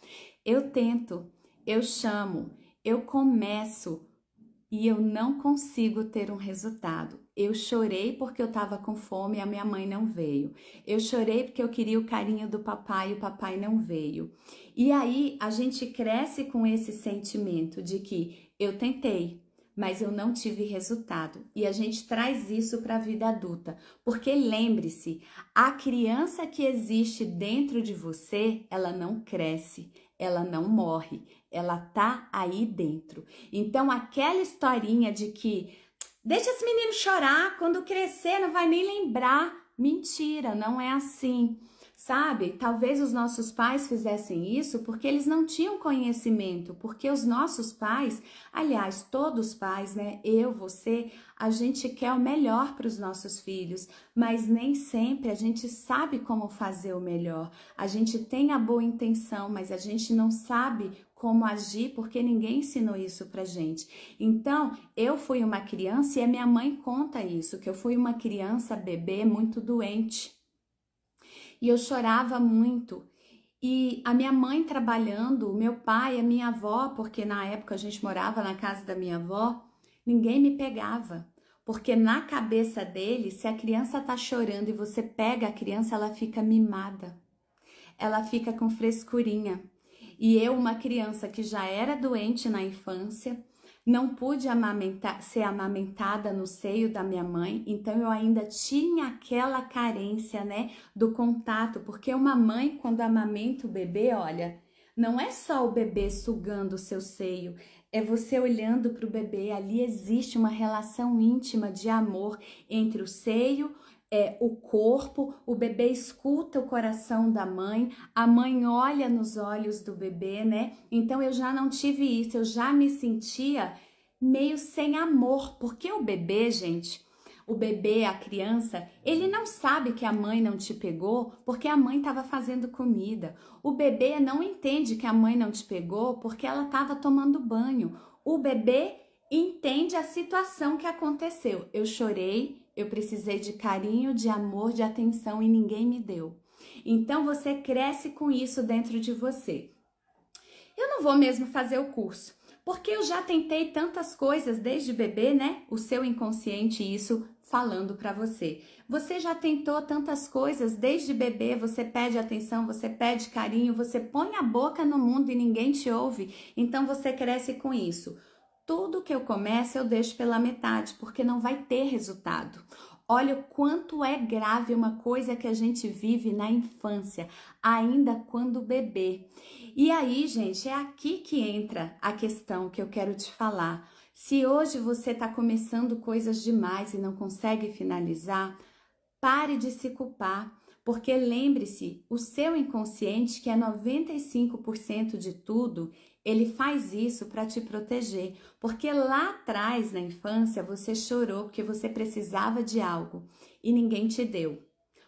Eu tento, eu chamo, eu começo, e eu não consigo ter um resultado. Eu chorei porque eu estava com fome e a minha mãe não veio. Eu chorei porque eu queria o carinho do papai e o papai não veio. E aí a gente cresce com esse sentimento de que eu tentei, mas eu não tive resultado. E a gente traz isso para a vida adulta. Porque lembre-se, a criança que existe dentro de você, ela não cresce, ela não morre, ela tá aí dentro. Então aquela historinha de que deixa esse menino chorar, quando crescer não vai nem lembrar. Mentira, não é assim. sabe? Talvez os nossos pais fizessem isso porque eles não tinham conhecimento, porque os nossos pais, aliás, todos os pais, né? Eu, você, a gente quer o melhor para os nossos filhos, mas nem sempre a gente sabe como fazer o melhor. A gente tem a boa intenção, mas a gente não sabe como agir porque ninguém ensinou isso pra gente. Então, eu fui uma criança e a minha mãe conta isso, que eu fui uma criança bebê muito doente. E eu chorava muito. E a minha mãe trabalhando, o meu pai, a minha avó, porque na época a gente morava na casa da minha avó, ninguém me pegava. Porque na cabeça dele, se a criança tá chorando e você pega a criança, ela fica mimada. Ela fica com frescurinha. E eu, uma criança que já era doente na infância, não pude ser amamentada no seio da minha mãe, então eu ainda tinha aquela carência, né, do contato, porque uma mãe, quando amamenta o bebê, olha, não é só o bebê sugando o seu seio, é você olhando para o bebê, ali existe uma relação íntima de amor entre o seio, o corpo, o bebê escuta o coração da mãe, a mãe olha nos olhos do bebê, né? Então eu já não tive isso, eu já me sentia meio sem amor, porque o bebê, gente, o bebê, a criança, ele não sabe que a mãe não te pegou porque a mãe estava fazendo comida. O bebê não entende que a mãe não te pegou porque ela estava tomando banho. O bebê entende a situação que aconteceu. Eu chorei, eu precisei de carinho, de amor, de atenção e ninguém me deu. Então você cresce com isso dentro de você. Eu não vou mesmo fazer o curso, porque eu já tentei tantas coisas desde bebê, né? O seu inconsciente, isso falando para você. Você já tentou tantas coisas desde bebê, você pede atenção, você pede carinho, você põe a boca no mundo e ninguém te ouve, então você cresce com isso. Tudo que eu começo eu deixo pela metade, porque não vai ter resultado. Olha o quanto é grave uma coisa que a gente vive na infância, ainda quando bebê. E aí, gente, é aqui que entra a questão que eu quero te falar. Se hoje você está começando coisas demais e não consegue finalizar, pare de se culpar. Porque lembre-se, o seu inconsciente, que é 95% de tudo, ele faz isso para te proteger. Porque lá atrás, na infância, você chorou porque você precisava de algo e ninguém te deu,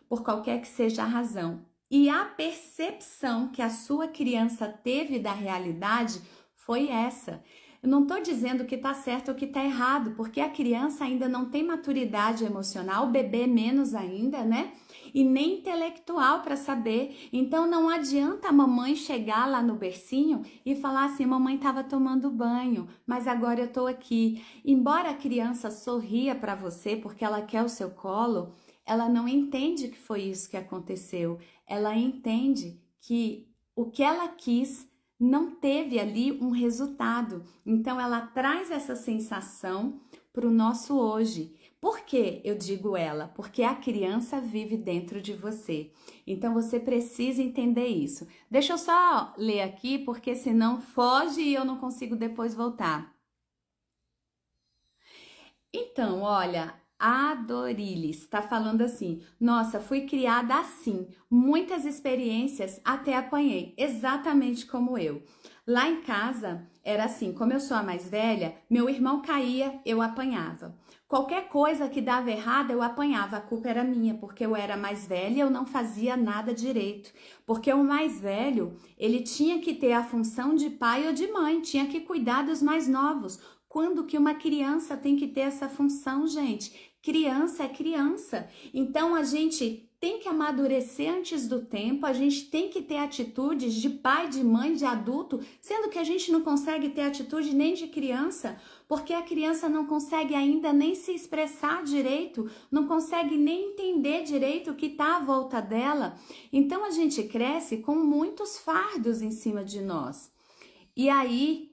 por qualquer que seja a razão. E a percepção que a sua criança teve da realidade foi essa. Eu não estou dizendo que está certo ou que está errado, porque a criança ainda não tem maturidade emocional, o bebê menos ainda, né? E nem intelectual para saber. Então não adianta a mamãe chegar lá no bercinho e falar assim: mamãe estava tomando banho, mas agora eu estou aqui. Embora a criança sorria para você porque ela quer o seu colo, ela não entende que foi isso que aconteceu. Ela entende que o que ela quis não teve ali um resultado. Então ela traz essa sensação para o nosso hoje. Por que eu digo ela? Porque a criança vive dentro de você. Então você precisa entender isso. Deixa eu só ler aqui, porque senão foge e eu não consigo depois voltar. Então, olha, a Dorilis está falando assim: nossa, fui criada assim, muitas experiências, até apanhei, exatamente como eu. Lá em casa era assim, como eu sou a mais velha, meu irmão caía, eu apanhava. Qualquer coisa que dava errado, eu apanhava, a culpa era minha, porque eu era mais velha e eu não fazia nada direito. Porque o mais velho, ele tinha que ter a função de pai ou de mãe, tinha que cuidar dos mais novos. Quando que uma criança tem que ter essa função, gente? Criança é criança. Então a gente tem que amadurecer antes do tempo, a gente tem que ter atitudes de pai, de mãe, de adulto, sendo que a gente não consegue ter atitude nem de criança, porque a criança não consegue ainda nem se expressar direito, não consegue nem entender direito o que está à volta dela. Então a gente cresce com muitos fardos em cima de nós. E aí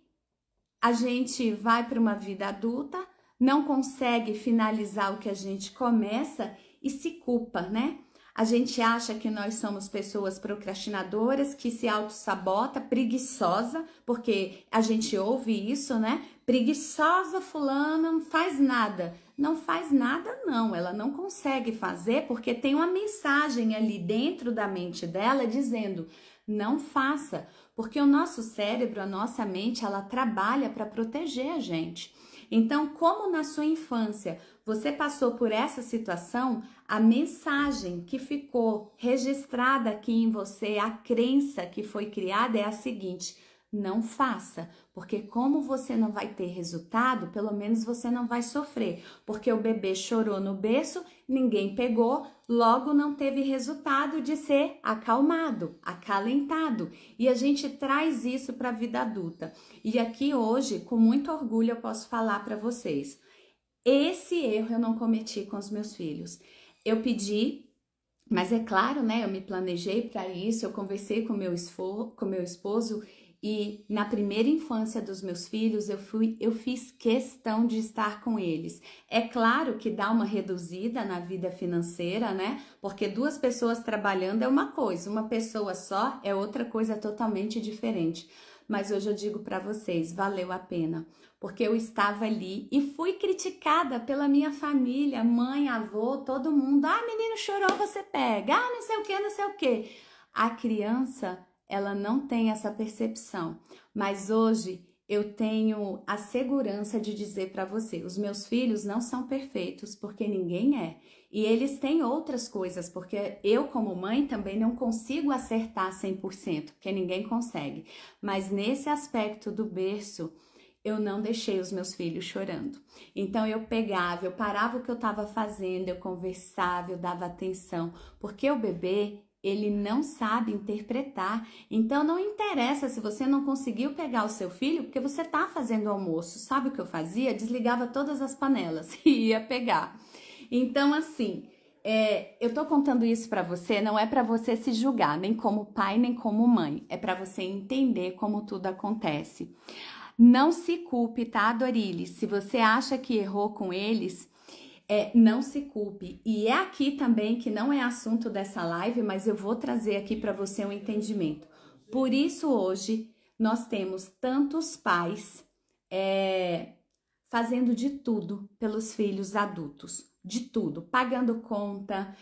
a gente vai para uma vida adulta, não consegue finalizar o que a gente começa e se culpa, né? A gente acha que nós somos pessoas procrastinadoras, que se auto-sabota, preguiçosa, porque a gente ouve isso, né? Preguiçosa, fulana, não faz nada. Não faz nada, não. Ela não consegue fazer porque tem uma mensagem ali dentro da mente dela dizendo: não faça, porque o nosso cérebro, a nossa mente, ela trabalha para proteger a gente. Então, como na sua infância você passou por essa situação, a mensagem que ficou registrada aqui em você, a crença que foi criada é a seguinte: não faça, porque como você não vai ter resultado, pelo menos você não vai sofrer, porque o bebê chorou no berço, ninguém pegou, logo não teve resultado de ser acalmado, acalentado. E a gente traz isso para a vida adulta. E aqui hoje, com muito orgulho, eu posso falar para vocês: esse erro eu não cometi com os meus filhos. Eu pedi, mas é claro, né? Eu me planejei para isso, eu conversei com meu esposo e na primeira infância dos meus filhos eu fiz questão de estar com eles. É claro que dá uma reduzida na vida financeira, né? Porque duas pessoas trabalhando é uma coisa, uma pessoa só é outra coisa totalmente diferente. Mas hoje eu digo para vocês, valeu a pena, porque eu estava ali e fui criticada pela minha família, mãe, avô, todo mundo. Ah, menino chorou, você pega. Ah, não sei o que, não sei o que. A criança, ela não tem essa percepção, mas hoje eu tenho a segurança de dizer para você, os meus filhos não são perfeitos, porque ninguém é. E eles têm outras coisas, porque eu como mãe também não consigo acertar 100%, porque ninguém consegue. Mas nesse aspecto do berço, eu não deixei os meus filhos chorando. Então eu pegava, eu parava o que eu estava fazendo, eu conversava, eu dava atenção, porque o bebê, ele não sabe interpretar. Então não interessa se você não conseguiu pegar o seu filho, porque você está fazendo almoço. Sabe o que eu fazia? Desligava todas as panelas e ia pegar. Então assim, eu tô contando isso para você, não é para você se julgar, nem como pai, nem como mãe. É para você entender como tudo acontece. Não se culpe, tá, Doriles? Se você acha que errou com eles, não se culpe. E é aqui também que não é assunto dessa live, mas eu vou trazer aqui para você um entendimento. Por isso hoje nós temos tantos pais fazendo de tudo pelos filhos adultos, de tudo, pagando conta,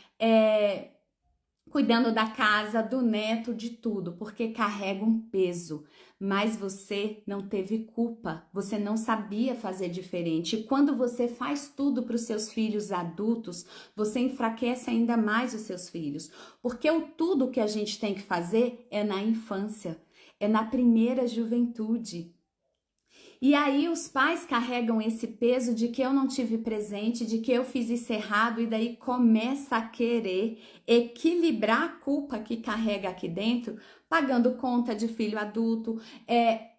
cuidando da casa, do neto, de tudo, porque carrega um peso. Mas você não teve culpa, você não sabia fazer diferente. E quando você faz tudo para os seus filhos adultos, você enfraquece ainda mais os seus filhos. Porque o tudo que a gente tem que fazer é na infância, é na primeira juventude. E aí os pais carregam esse peso de que eu não tive presente, de que eu fiz isso errado, e daí começa a querer equilibrar a culpa que carrega aqui dentro, pagando conta de filho adulto,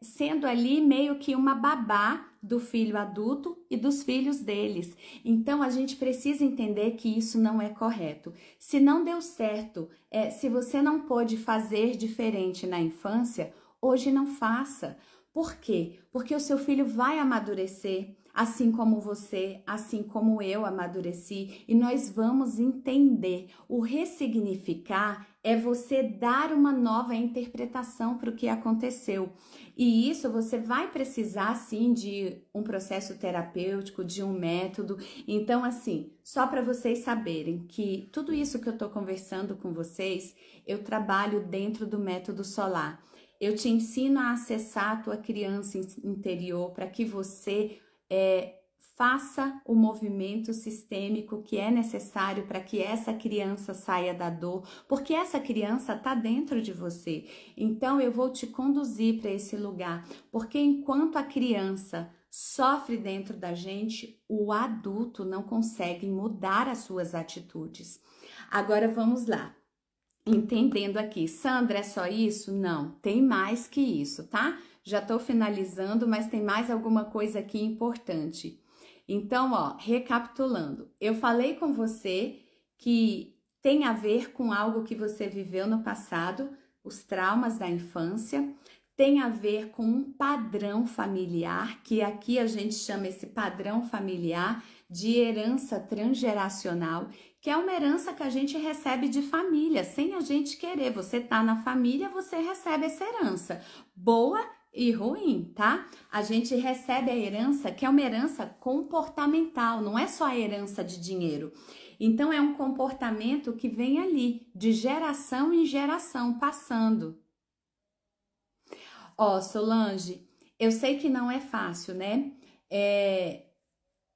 sendo ali meio que uma babá do filho adulto e dos filhos deles. Então a gente precisa entender que isso não é correto. Se não deu certo, se você não pôde fazer diferente na infância, hoje não faça. Por quê? Porque o seu filho vai amadurecer, assim como você, assim como eu amadureci, e nós vamos entender. O ressignificar é você dar uma nova interpretação para o que aconteceu. E isso você vai precisar, sim, de um processo terapêutico, de um método. Então, assim, só para vocês saberem que tudo isso que eu estou conversando com vocês, eu trabalho dentro do método solar. Eu te ensino a acessar a tua criança interior para que você faça o movimento sistêmico que é necessário para que essa criança saia da dor, porque essa criança está dentro de você. Então eu vou te conduzir para esse lugar, porque enquanto a criança sofre dentro da gente, o adulto não consegue mudar as suas atitudes. Agora vamos lá. Entendendo aqui, Sandra, é só isso? Não, tem mais que isso, tá? Já tô finalizando, mas tem mais alguma coisa aqui importante. Então, recapitulando, eu falei com você que tem a ver com algo que você viveu no passado, os traumas da infância, tem a ver com um padrão familiar, que aqui a gente chama esse padrão familiar de herança transgeracional, que é uma herança que a gente recebe de família, sem a gente querer. Você tá na família, você recebe essa herança, boa e ruim, tá? A gente recebe a herança, que é uma herança comportamental, não é só a herança de dinheiro. Então, é um comportamento que vem ali, de geração em geração, passando. Ó, Solange, eu sei que não é fácil, né?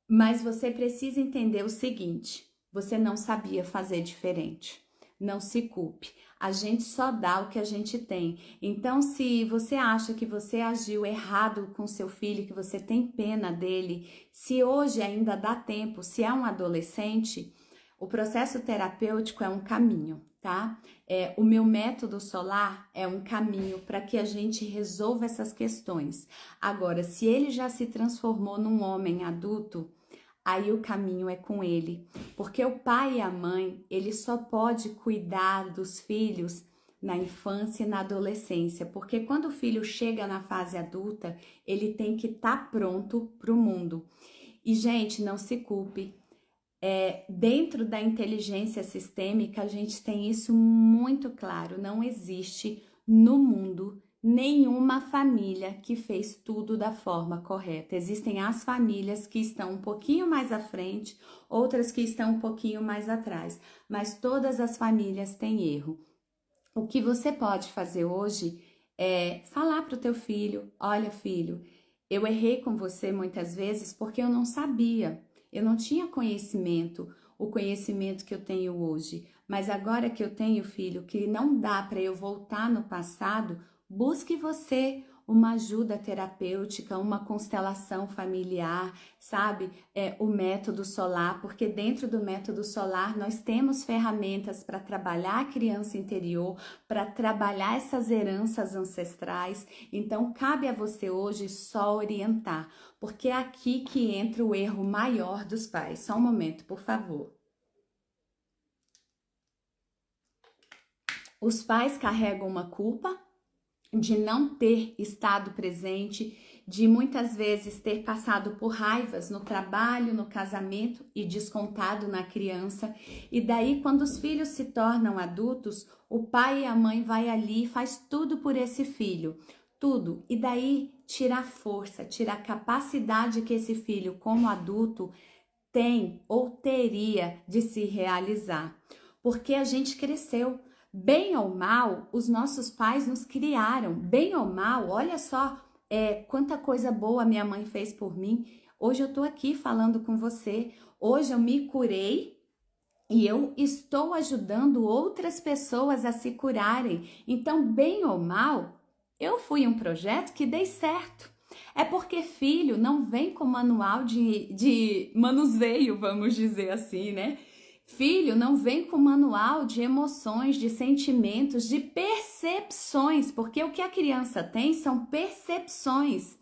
Mas você precisa entender o seguinte: você não sabia fazer diferente. Não se culpe. A gente só dá o que a gente tem. Então, se você acha que você agiu errado com seu filho, que você tem pena dele, se hoje ainda dá tempo, se é um adolescente, o processo terapêutico é um caminho, tá? O meu método solar é um caminho para que a gente resolva essas questões. Agora, se ele já se transformou num homem adulto, aí o caminho é com ele, porque o pai e a mãe, ele só pode cuidar dos filhos na infância e na adolescência, porque quando o filho chega na fase adulta, ele tem que estar pronto para o mundo. E, gente, não se culpe. Dentro da inteligência sistêmica, a gente tem isso muito claro. Não existe no mundo nenhuma família que fez tudo da forma correta. Existem as famílias que estão um pouquinho mais à frente, outras que estão um pouquinho mais atrás, mas todas as famílias têm erro. O que você pode fazer hoje é falar para o teu filho: olha, filho, eu errei com você muitas vezes porque eu não sabia. Eu não tinha conhecimento, o conhecimento que eu tenho hoje, mas agora que eu tenho, filho, que não dá para eu voltar no passado, busque você uma ajuda terapêutica, uma constelação familiar, sabe? O método solar, porque dentro do método solar nós temos ferramentas para trabalhar a criança interior, para trabalhar essas heranças ancestrais. Então, cabe a você hoje só orientar, porque é aqui que entra o erro maior dos pais. Só um momento, por favor. Os pais carregam uma culpa de não ter estado presente, de muitas vezes ter passado por raivas no trabalho, no casamento e descontado na criança. E daí, quando os filhos se tornam adultos, o pai e a mãe vai ali e faz tudo por esse filho, tudo. E daí tira a força, tira a capacidade que esse filho, como adulto, tem ou teria de se realizar. Porque a gente cresceu. Bem ou mal, os nossos pais nos criaram. Bem ou mal, olha só quanta coisa boa minha mãe fez por mim. Hoje eu tô aqui falando com você. Hoje eu me curei e eu estou ajudando outras pessoas a se curarem. Então, bem ou mal, eu fui um projeto que dei certo. É porque filho não vem com manual de manuseio, vamos dizer assim, né? Filho não vem com manual de emoções, de sentimentos, de percepções, porque o que a criança tem são percepções.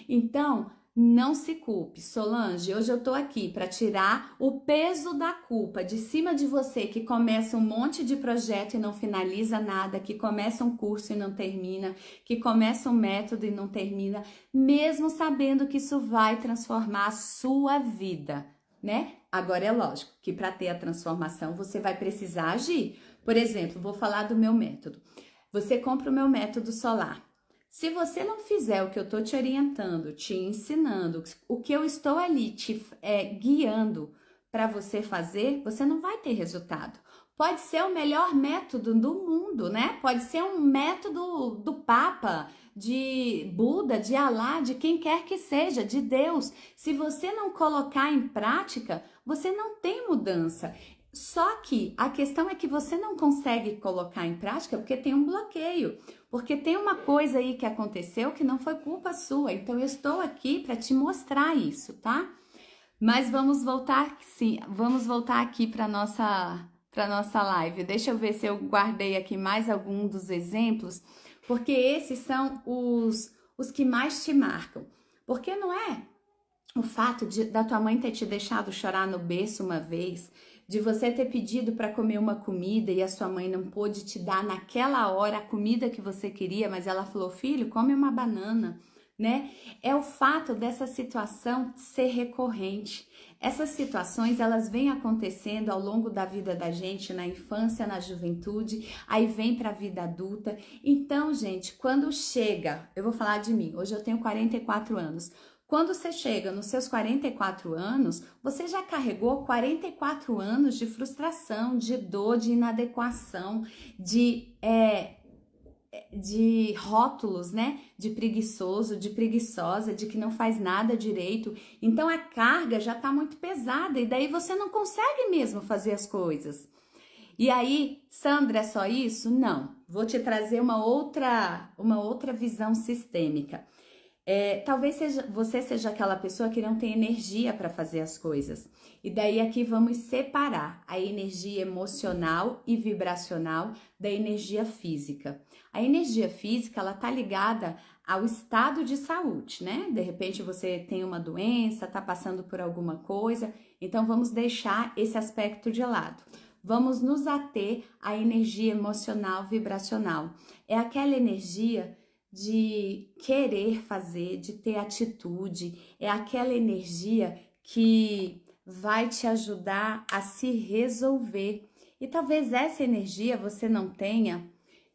Então, não se culpe. Solange, hoje eu tô aqui para tirar o peso da culpa de cima de você, que começa um monte de projeto e não finaliza nada, que começa um curso e não termina, que começa um método e não termina, mesmo sabendo que isso vai transformar a sua vida, né? Agora é lógico que para ter a transformação você vai precisar agir. Por exemplo, vou falar do meu método. Você compra o meu método solar. Se você não fizer o que eu estou te orientando, te ensinando, o que eu estou ali te guiando para você fazer, você não vai ter resultado. Pode ser o melhor método do mundo, né? Pode ser um método do Papa, de Buda, de Alá, de quem quer que seja, de Deus. Se você não colocar em prática, você não tem mudança. Só que a questão é que você não consegue colocar em prática porque tem um bloqueio, porque tem uma coisa aí que aconteceu que não foi culpa sua. Então eu estou aqui para te mostrar isso, tá? Mas vamos voltar, sim, vamos voltar aqui para nossa live. Deixa eu ver se eu guardei aqui mais algum dos exemplos, porque esses são os que mais te marcam. Porque não é o fato da tua mãe ter te deixado chorar no berço uma vez, de você ter pedido para comer uma comida e a sua mãe não pôde te dar naquela hora a comida que você queria, mas ela falou: filho, come uma banana, né? É o fato dessa situação ser recorrente. Essas situações, elas vêm acontecendo ao longo da vida da gente, na infância, na juventude, aí vem para a vida adulta. Então, gente, quando chega, eu vou falar de mim, hoje eu tenho 44 anos. Quando você chega nos seus 44 anos, você já carregou 44 anos de frustração, de dor, de inadequação, de rótulos, né? De preguiçoso, de preguiçosa, de que não faz nada direito. Então a carga já tá muito pesada e daí você não consegue mesmo fazer as coisas. E aí, Sandra, é só isso? Não. Vou te trazer uma outra visão sistêmica. Talvez você seja aquela pessoa que não tem energia para fazer as coisas. E daí aqui vamos separar a energia emocional e vibracional da energia física. A energia física, ela tá ligada ao estado de saúde, né? De repente você tem uma doença, tá passando por alguma coisa, então vamos deixar esse aspecto de lado. Vamos nos ater à energia emocional vibracional. É aquela energia de querer fazer, de ter atitude, é aquela energia que vai te ajudar a se resolver. E talvez essa energia você não tenha.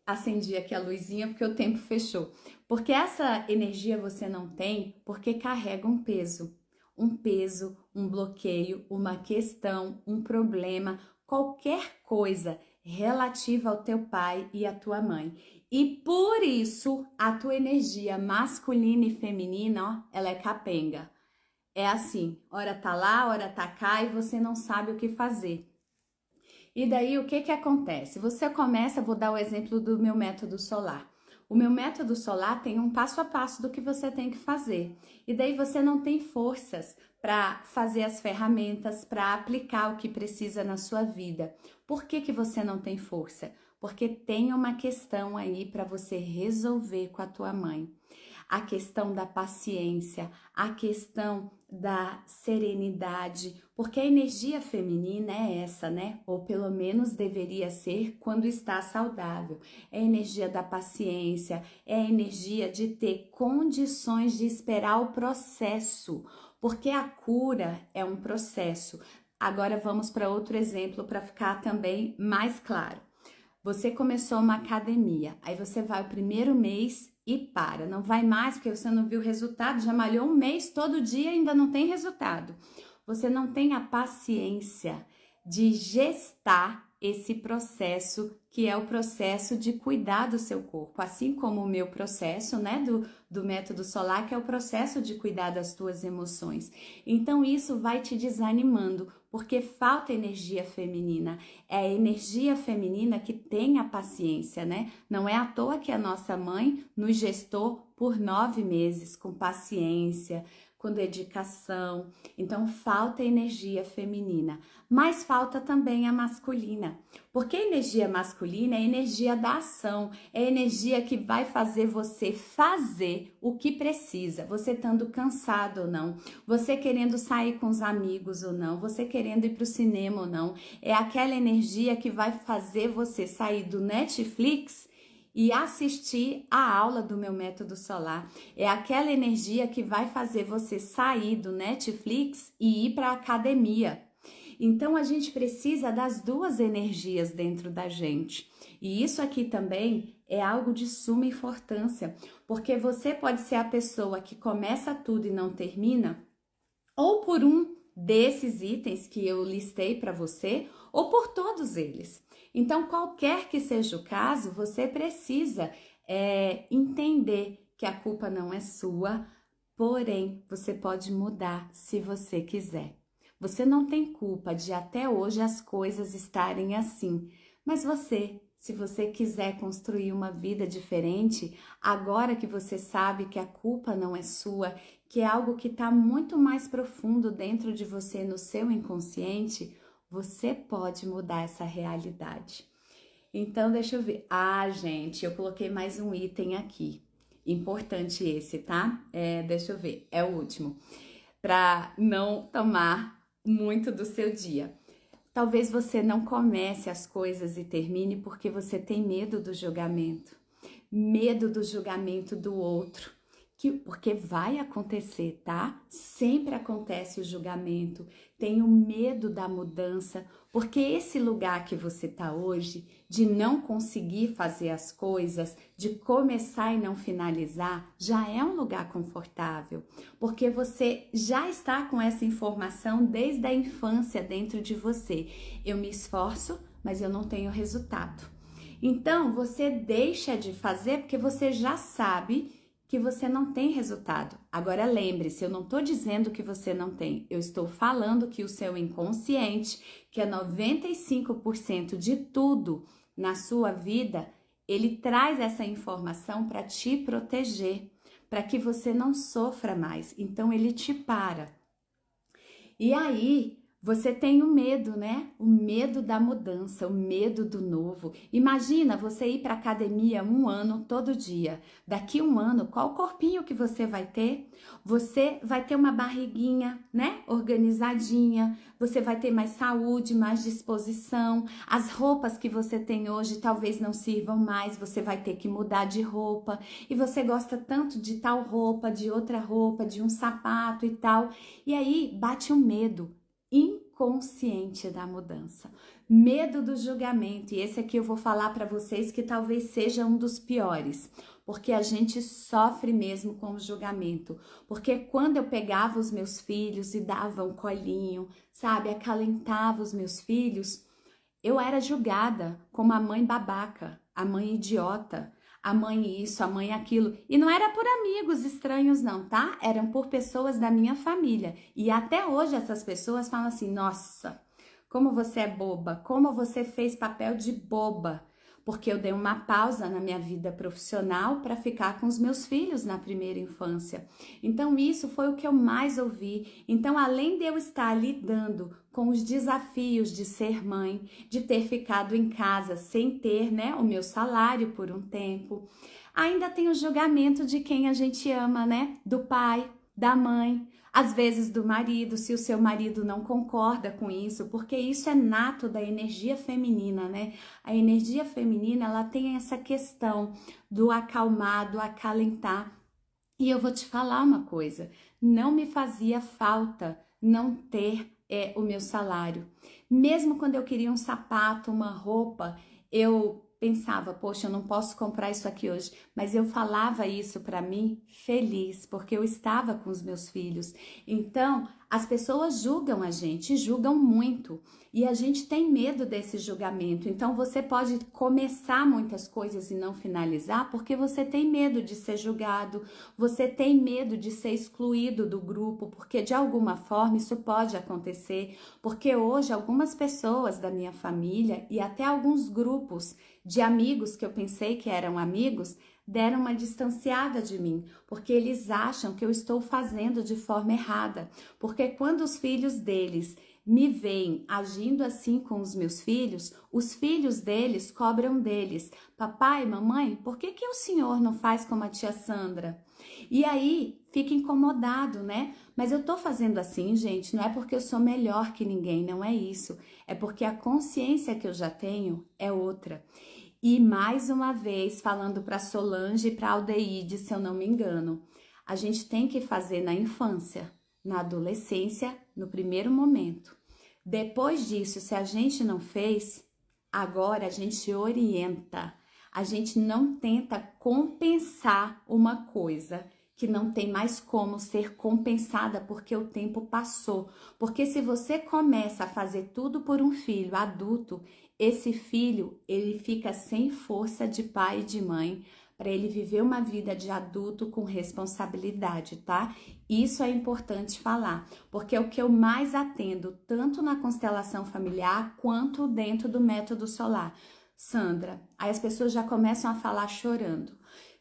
Acendi aqui a luzinha porque o tempo fechou. Porque essa energia você não tem porque carrega um peso. Um peso, um bloqueio, uma questão, um problema, qualquer coisa relativa ao teu pai e à tua mãe. E por isso, a tua energia masculina e feminina, ó, ela é capenga. É assim, hora tá lá, hora tá cá e você não sabe o que fazer. E daí, o que que acontece? Você começa, vou dar o exemplo do meu método solar. O meu método solar tem um passo a passo do que você tem que fazer. E daí você não tem forças para fazer as ferramentas, para aplicar o que precisa na sua vida. Por que que você não tem força? Porque tem uma questão aí para você resolver com a tua mãe. A questão da paciência, a questão da serenidade, porque a energia feminina é essa, né? Ou pelo menos deveria ser quando está saudável. É a energia da paciência, é a energia de ter condições de esperar o processo, porque a cura é um processo. Agora vamos para outro exemplo para ficar também mais claro. Você começou uma academia, aí você vai o primeiro mês e para, não vai mais porque você não viu resultado, já malhou um mês todo dia e ainda não tem resultado. Você não tem a paciência de gestar esse processo, que é o processo de cuidar do seu corpo, assim como o meu processo, né, do método solar, que é o processo de cuidar das tuas emoções. Então isso vai te desanimando, porque falta energia feminina. É a energia feminina que tem a paciência, né? Não é à toa que a nossa mãe nos gestou por 9 meses com paciência, com dedicação. Então falta energia feminina, mas falta também a masculina. Porque a energia masculina é a energia da ação, é a energia que vai fazer você fazer o que precisa, você estando cansado ou não, você querendo sair com os amigos ou não, você querendo ir para o cinema ou não. É aquela energia que vai fazer você sair do Netflix e assistir a aula do meu método solar. É aquela energia que vai fazer você sair do Netflix e ir para a academia. Então a gente precisa das duas energias dentro da gente. E isso aqui também é algo de suma importância, porque você pode ser a pessoa que começa tudo e não termina, ou por um desses itens que eu listei para você, ou por todos eles. Então, qualquer que seja o caso, você precisa entender que a culpa não é sua, porém, você pode mudar se você quiser. Você não tem culpa de até hoje as coisas estarem assim, mas você, se você quiser construir uma vida diferente, agora que você sabe que a culpa não é sua, que é algo que está muito mais profundo dentro de você, no seu inconsciente, você pode mudar essa realidade. Então, deixa eu ver. Ah, gente, eu coloquei mais um item aqui. Importante esse, tá? Deixa eu ver. É o último. Para não tomar muito do seu dia. Talvez você não comece as coisas e termine porque você tem medo do julgamento. Medo do julgamento do outro. Porque vai acontecer, tá? Sempre acontece o julgamento. Tenho medo da mudança, porque esse lugar que você tá hoje, de não conseguir fazer as coisas, de começar e não finalizar, já é um lugar confortável, porque você já está com essa informação desde a infância dentro de você. Eu me esforço, mas eu não tenho resultado. Então, você deixa de fazer porque você já sabe que você não tem resultado. Agora lembre-se, eu não estou dizendo que você não tem, eu estou falando que o seu inconsciente, que é 95% de tudo na sua vida, ele traz essa informação para te proteger, para que você não sofra mais. Então ele te para. E aí, você tem o medo, né? O medo da mudança, o medo do novo. Imagina você ir para academia 1 ano todo dia. Daqui 1 ano, qual corpinho que você vai ter? Você vai ter uma barriguinha, né? Organizadinha. Você vai ter mais saúde, mais disposição. As roupas que você tem hoje talvez não sirvam mais. Você vai ter que mudar de roupa. E você gosta tanto de tal roupa, de outra roupa, de um sapato e tal. E aí bate um medo inconsciente da mudança, medo do julgamento, e esse aqui eu vou falar para vocês que talvez seja um dos piores, porque a gente sofre mesmo com o julgamento, porque quando eu pegava os meus filhos e dava um colinho, sabe, acalentava os meus filhos, eu era julgada como a mãe babaca, a mãe idiota, a mãe isso, a mãe aquilo. E não era por amigos estranhos não, tá? Eram por pessoas da minha família. E até hoje essas pessoas falam assim, nossa, como você é boba, como você fez papel de boba. Porque eu dei uma pausa na minha vida profissional para ficar com os meus filhos na primeira infância. Então isso foi o que eu mais ouvi. Então além de eu estar lidando com os desafios de ser mãe, de ter ficado em casa sem ter, né, o meu salário por um tempo, ainda tem o julgamento de quem a gente ama, né? Do pai, da mãe, às vezes do marido, se o seu marido não concorda com isso, porque isso é nato da energia feminina, né? A energia feminina, ela tem essa questão do acalmar, do acalentar. E eu vou te falar uma coisa, não me fazia falta não ter o meu salário. Mesmo quando eu queria um sapato, uma roupa, eu pensava, poxa, eu não posso comprar isso aqui hoje, mas eu falava isso para mim feliz, porque eu estava com os meus filhos. Então, as pessoas julgam a gente, julgam muito, e a gente tem medo desse julgamento. Então, você pode começar muitas coisas e não finalizar, porque você tem medo de ser julgado, você tem medo de ser excluído do grupo, porque de alguma forma isso pode acontecer, porque hoje algumas pessoas da minha família e até alguns grupos de amigos que eu pensei que eram amigos, deram uma distanciada de mim, porque eles acham que eu estou fazendo de forma errada, porque quando os filhos deles me veem agindo assim com os meus filhos, os filhos deles cobram deles, papai, mamãe, por que o senhor não faz como a tia Sandra? E aí fica incomodado, né? Mas eu tô fazendo assim, gente, não é porque eu sou melhor que ninguém, não é isso, é porque a consciência que eu já tenho é outra. E mais uma vez, falando para Solange e para Aldeide, se eu não me engano, a gente tem que fazer na infância, na adolescência, no primeiro momento. Depois disso, se a gente não fez, agora a gente orienta. A gente não tenta compensar uma coisa que não tem mais como ser compensada porque o tempo passou. Porque se você começa a fazer tudo por um filho adulto, esse filho, ele fica sem força de pai e de mãe para ele viver uma vida de adulto com responsabilidade, tá? Isso é importante falar, porque é o que eu mais atendo, tanto na constelação familiar quanto dentro do método solar. Sandra, aí as pessoas já começam a falar chorando.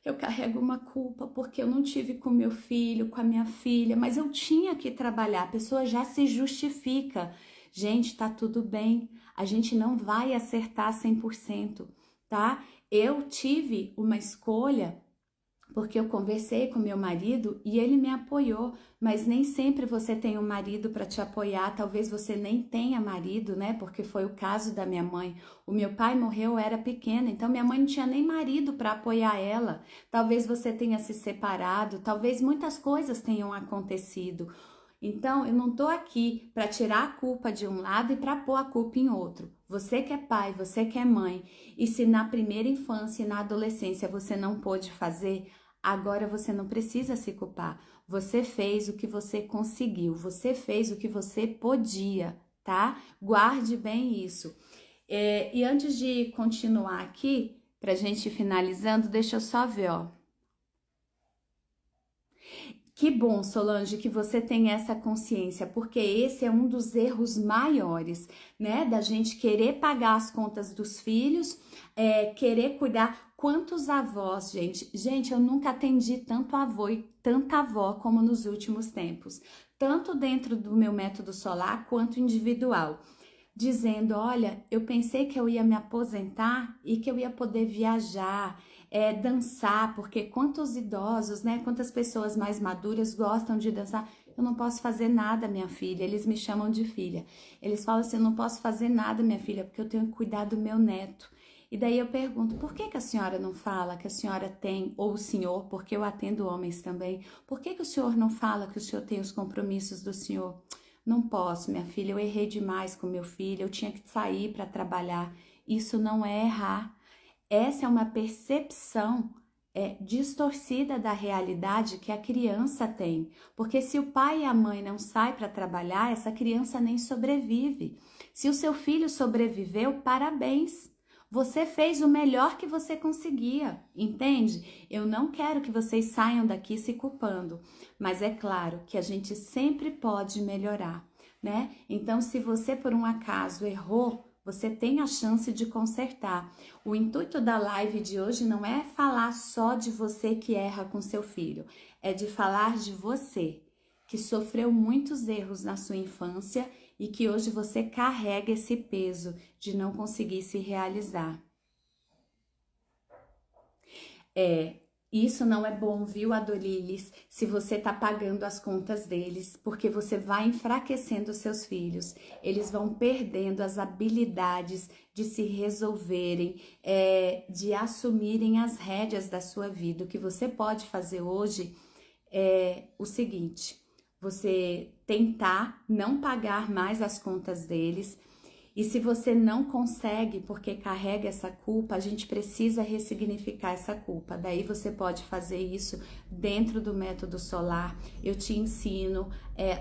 Eu carrego uma culpa porque eu não tive com meu filho, com a minha filha, mas eu tinha que trabalhar. A pessoa já se justifica. Gente, tá tudo bem. A gente não vai acertar 100%, tá? Eu tive uma escolha porque eu conversei com meu marido e ele me apoiou, mas nem sempre você tem um marido para te apoiar, talvez você nem tenha marido, né? Porque foi o caso da minha mãe. O meu pai morreu, eu era pequena, então minha mãe não tinha nem marido para apoiar ela. Talvez você tenha se separado, talvez muitas coisas tenham acontecido. Então, eu não estou aqui para tirar a culpa de um lado e para pôr a culpa em outro. Você que é pai, você que é mãe, e se na primeira infância e na adolescência você não pôde fazer, agora você não precisa se culpar. Você fez o que você conseguiu, você fez o que você podia, tá? Guarde bem isso. E antes de continuar aqui, pra gente ir finalizando, deixa eu só ver, ó. Que bom, Solange, que você tem essa consciência, porque esse é um dos erros maiores, né? Da gente querer pagar as contas dos filhos, querer cuidar. Quantos avós, gente? Gente, eu nunca atendi tanto avô e tanta avó como nos últimos tempos, tanto dentro do meu método solar quanto individual. Dizendo, olha, eu pensei que eu ia me aposentar e que eu ia poder viajar, dançar, porque quantos idosos, né, quantas pessoas mais maduras gostam de dançar. Eu não posso fazer nada, minha filha, eles me chamam de filha. Eles falam assim, eu não posso fazer nada, minha filha, porque eu tenho que cuidar do meu neto. E daí eu pergunto, por que a senhora não fala que a senhora tem, ou o senhor, porque eu atendo homens também, por que o senhor não fala que o senhor tem os compromissos do senhor? Não posso, minha filha, eu errei demais com meu filho, eu tinha que sair para trabalhar. Isso não é errar. Essa é uma percepção distorcida da realidade que a criança tem. Porque se o pai e a mãe não saem para trabalhar, essa criança nem sobrevive. Se o seu filho sobreviveu, parabéns. Você fez o melhor que você conseguia, entende? Eu não quero que vocês saiam daqui se culpando, mas é claro que a gente sempre pode melhorar, né? Então, se você por um acaso errou, você tem a chance de consertar. O intuito da live de hoje não é falar só de você que erra com seu filho, é de falar de você que sofreu muitos erros na sua infância e que hoje você carrega esse peso de não conseguir se realizar. Isso não é bom, viu, Adoliles, se você tá pagando as contas deles, porque você vai enfraquecendo seus filhos, eles vão perdendo as habilidades de se resolverem, de assumirem as rédeas da sua vida. O que você pode fazer hoje é o seguinte: você tentar não pagar mais as contas deles. E se você não consegue, porque carrega essa culpa, a gente precisa ressignificar essa culpa. Daí você pode fazer isso dentro do método solar. Eu te ensino,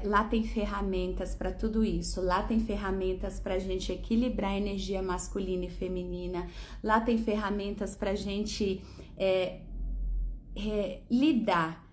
lá tem ferramentas para tudo isso. Lá tem ferramentas para a gente equilibrar a energia masculina e feminina. Lá tem ferramentas para a gente lidar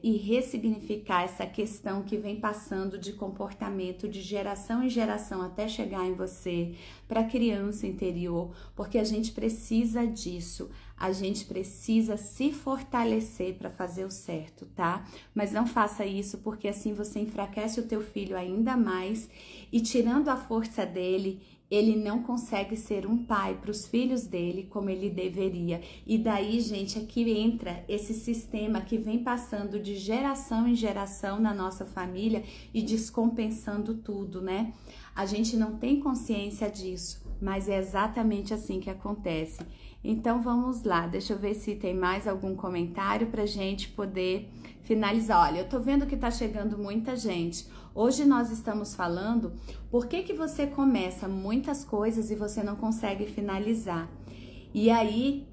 e ressignificar essa questão que vem passando de comportamento de geração em geração até chegar em você, para a criança interior, porque a gente precisa disso, a gente precisa se fortalecer para fazer o certo, tá? Mas não faça isso, porque assim você enfraquece o teu filho ainda mais e tirando a força dele, ele não consegue ser um pai para os filhos dele como ele deveria. E daí, gente, aqui entra esse sistema que vem passando de geração em geração na nossa família e descompensando tudo, né? A gente não tem consciência disso, mas é exatamente assim que acontece. Então vamos lá, deixa eu ver se tem mais algum comentário pra gente poder finalizar. Olha, eu tô vendo que tá chegando muita gente. Hoje nós estamos falando por que você começa muitas coisas e você não consegue finalizar. E aí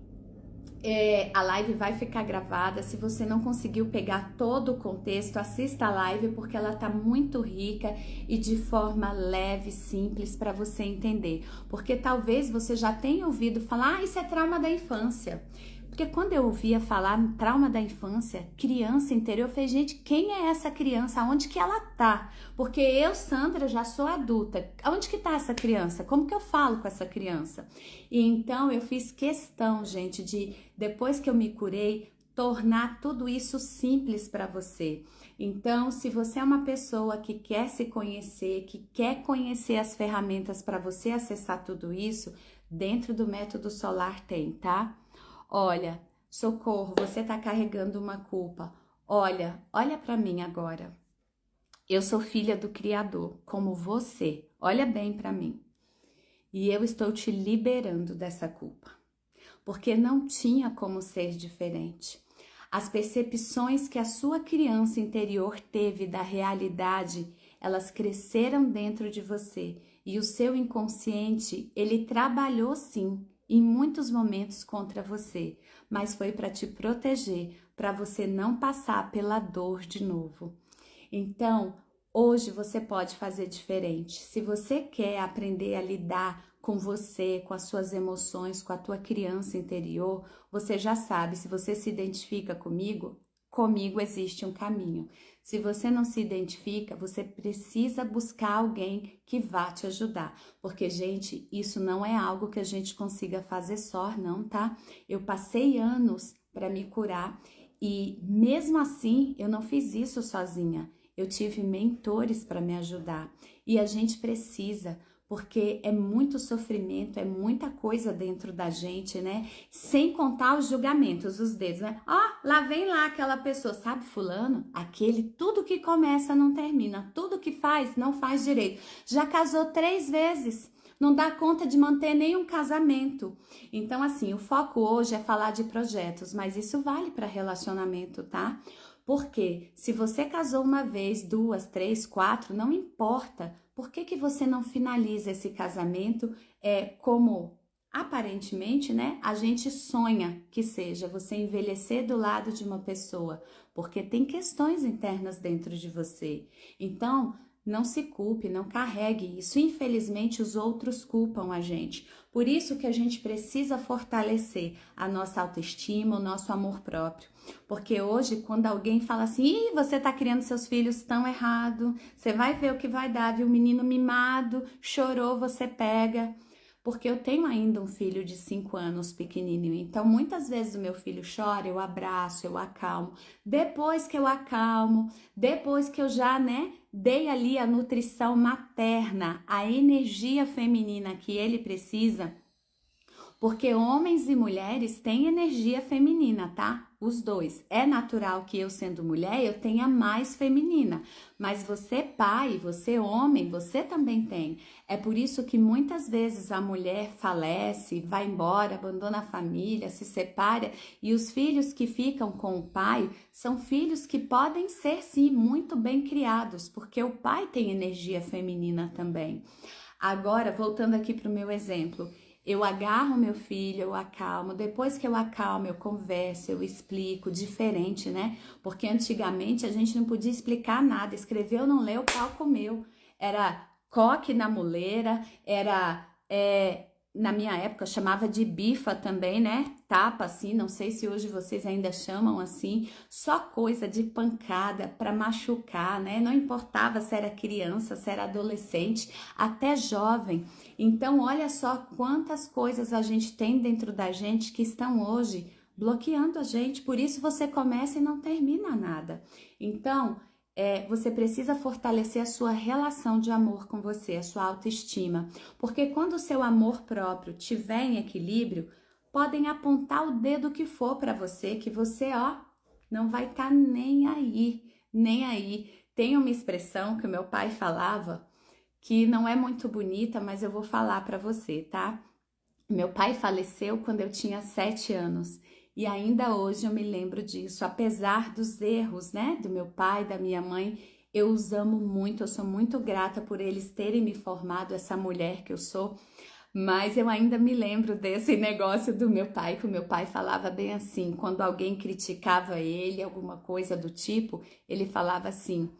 a live vai ficar gravada. Se você não conseguiu pegar todo o contexto, assista a live porque ela tá muito rica e de forma leve, simples para você entender. Porque talvez você já tenha ouvido falar, isso é trauma da infância. Porque quando eu ouvia falar trauma da infância, criança interior, eu falei, gente, quem é essa criança? Aonde que ela tá? Porque eu, Sandra, já sou adulta. Aonde que tá essa criança? Como que eu falo com essa criança? E então eu fiz questão, gente, de depois que eu me curei, tornar tudo isso simples para você. Então, se você é uma pessoa que quer se conhecer, que quer conhecer as ferramentas para você acessar tudo isso, dentro do método solar tem, tá? Olha, Socorro, você está carregando uma culpa. Olha para mim agora. Eu sou filha do Criador, como você. Olha bem para mim. E eu estou te liberando dessa culpa, porque não tinha como ser diferente. As percepções que a sua criança interior teve da realidade, elas cresceram dentro de você. E o seu inconsciente, ele trabalhou sim, em muitos momentos contra você, mas foi para te proteger, para você não passar pela dor de novo. Então, hoje você pode fazer diferente. Se você quer aprender a lidar com você, com as suas emoções, com a tua criança interior, você já sabe, se você se identifica comigo existe um caminho. Se você não se identifica, você precisa buscar alguém que vá te ajudar. Porque, gente, isso não é algo que a gente consiga fazer só, não, tá? Eu passei anos para me curar e mesmo assim eu não fiz isso sozinha. Eu tive mentores para me ajudar e a gente precisa, porque é muito sofrimento, é muita coisa dentro da gente, né? Sem contar os julgamentos, os dedos, né? Lá vem lá aquela pessoa, sabe fulano? Aquele, tudo que começa não termina, tudo que faz não faz direito. Já casou 3 vezes, não dá conta de manter nenhum casamento. Então, assim, o foco hoje é falar de projetos, mas isso vale para relacionamento, tá? Porque se você casou uma vez, 2, 3, 4, não importa. Por que você não finaliza esse casamento como aparentemente, né? A gente sonha que seja você envelhecer do lado de uma pessoa, porque tem questões internas dentro de você. Então, não se culpe, não carregue isso. Infelizmente, os outros culpam a gente. Por isso que a gente precisa fortalecer a nossa autoestima, o nosso amor próprio. Porque hoje, quando alguém fala assim, ih, você tá criando seus filhos tão errado, você vai ver o que vai dar, viu? Menino mimado, chorou, você pega. Porque eu tenho ainda um filho de 5 anos pequenininho, então muitas vezes o meu filho chora, eu abraço, eu acalmo. Depois que eu acalmo, depois que eu já, né, dei ali a nutrição materna, a energia feminina que ele precisa, porque homens e mulheres têm energia feminina, tá? Os dois. É natural que eu, sendo mulher, eu tenha mais feminina. Mas você, pai, você, homem, você também tem. É por isso que muitas vezes a mulher falece, vai embora, abandona a família, se separa. E os filhos que ficam com o pai são filhos que podem ser, sim, muito bem criados. Porque o pai tem energia feminina também. Agora, voltando aqui para o meu exemplo. Eu agarro meu filho, eu acalmo, depois que eu acalmo, eu converso, eu explico, diferente, né? Porque antigamente a gente não podia explicar nada, escreveu, não leu, o pau comeu. Era coque na muleira, na minha época chamava de bifa também, né? Tapa assim, não sei se hoje vocês ainda chamam assim, só coisa de pancada para machucar, né? Não importava se era criança, se era adolescente, até jovem. Então, olha só quantas coisas a gente tem dentro da gente que estão hoje bloqueando a gente. Por isso você começa e não termina nada. Então, você precisa fortalecer a sua relação de amor com você, a sua autoestima. Porque quando o seu amor próprio estiver em equilíbrio, podem apontar o dedo que for para você, que você, não vai estar nem aí, nem aí. Tem uma expressão que o meu pai falava, que não é muito bonita, mas eu vou falar para você, tá? Meu pai faleceu quando eu tinha 7 anos e ainda hoje eu me lembro disso. Apesar dos erros, né, do meu pai, da minha mãe, eu os amo muito, eu sou muito grata por eles terem me formado essa mulher que eu sou. Mas eu ainda me lembro desse negócio do meu pai, que o meu pai falava bem assim, quando alguém criticava ele, alguma coisa do tipo, ele falava assim,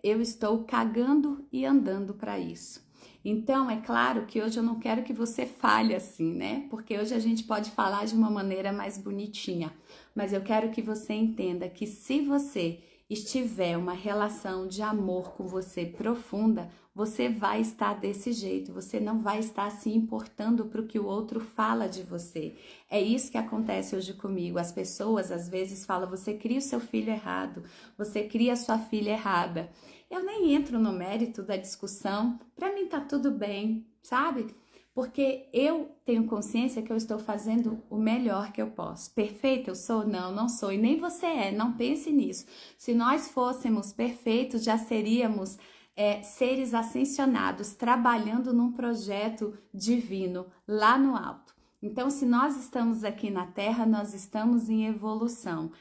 eu estou cagando e andando para isso. Então, é claro que hoje eu não quero que você fale assim, né? Porque hoje a gente pode falar de uma maneira mais bonitinha. Mas eu quero que você entenda que se você estiver uma relação de amor com você profunda, você vai estar desse jeito, você não vai estar se importando para o que o outro fala de você. É isso que acontece hoje comigo. As pessoas às vezes falam, você cria o seu filho errado, você cria a sua filha errada. Eu nem entro no mérito da discussão, para mim tá tudo bem, sabe? porque eu tenho consciência que eu estou fazendo o melhor que eu posso. Perfeita eu sou? Não, não sou. E nem você é, não pense nisso. Se nós fôssemos perfeitos, já seríamos seres ascensionados, trabalhando num projeto divino lá no alto. Então, se nós estamos aqui na Terra, nós estamos em evolução.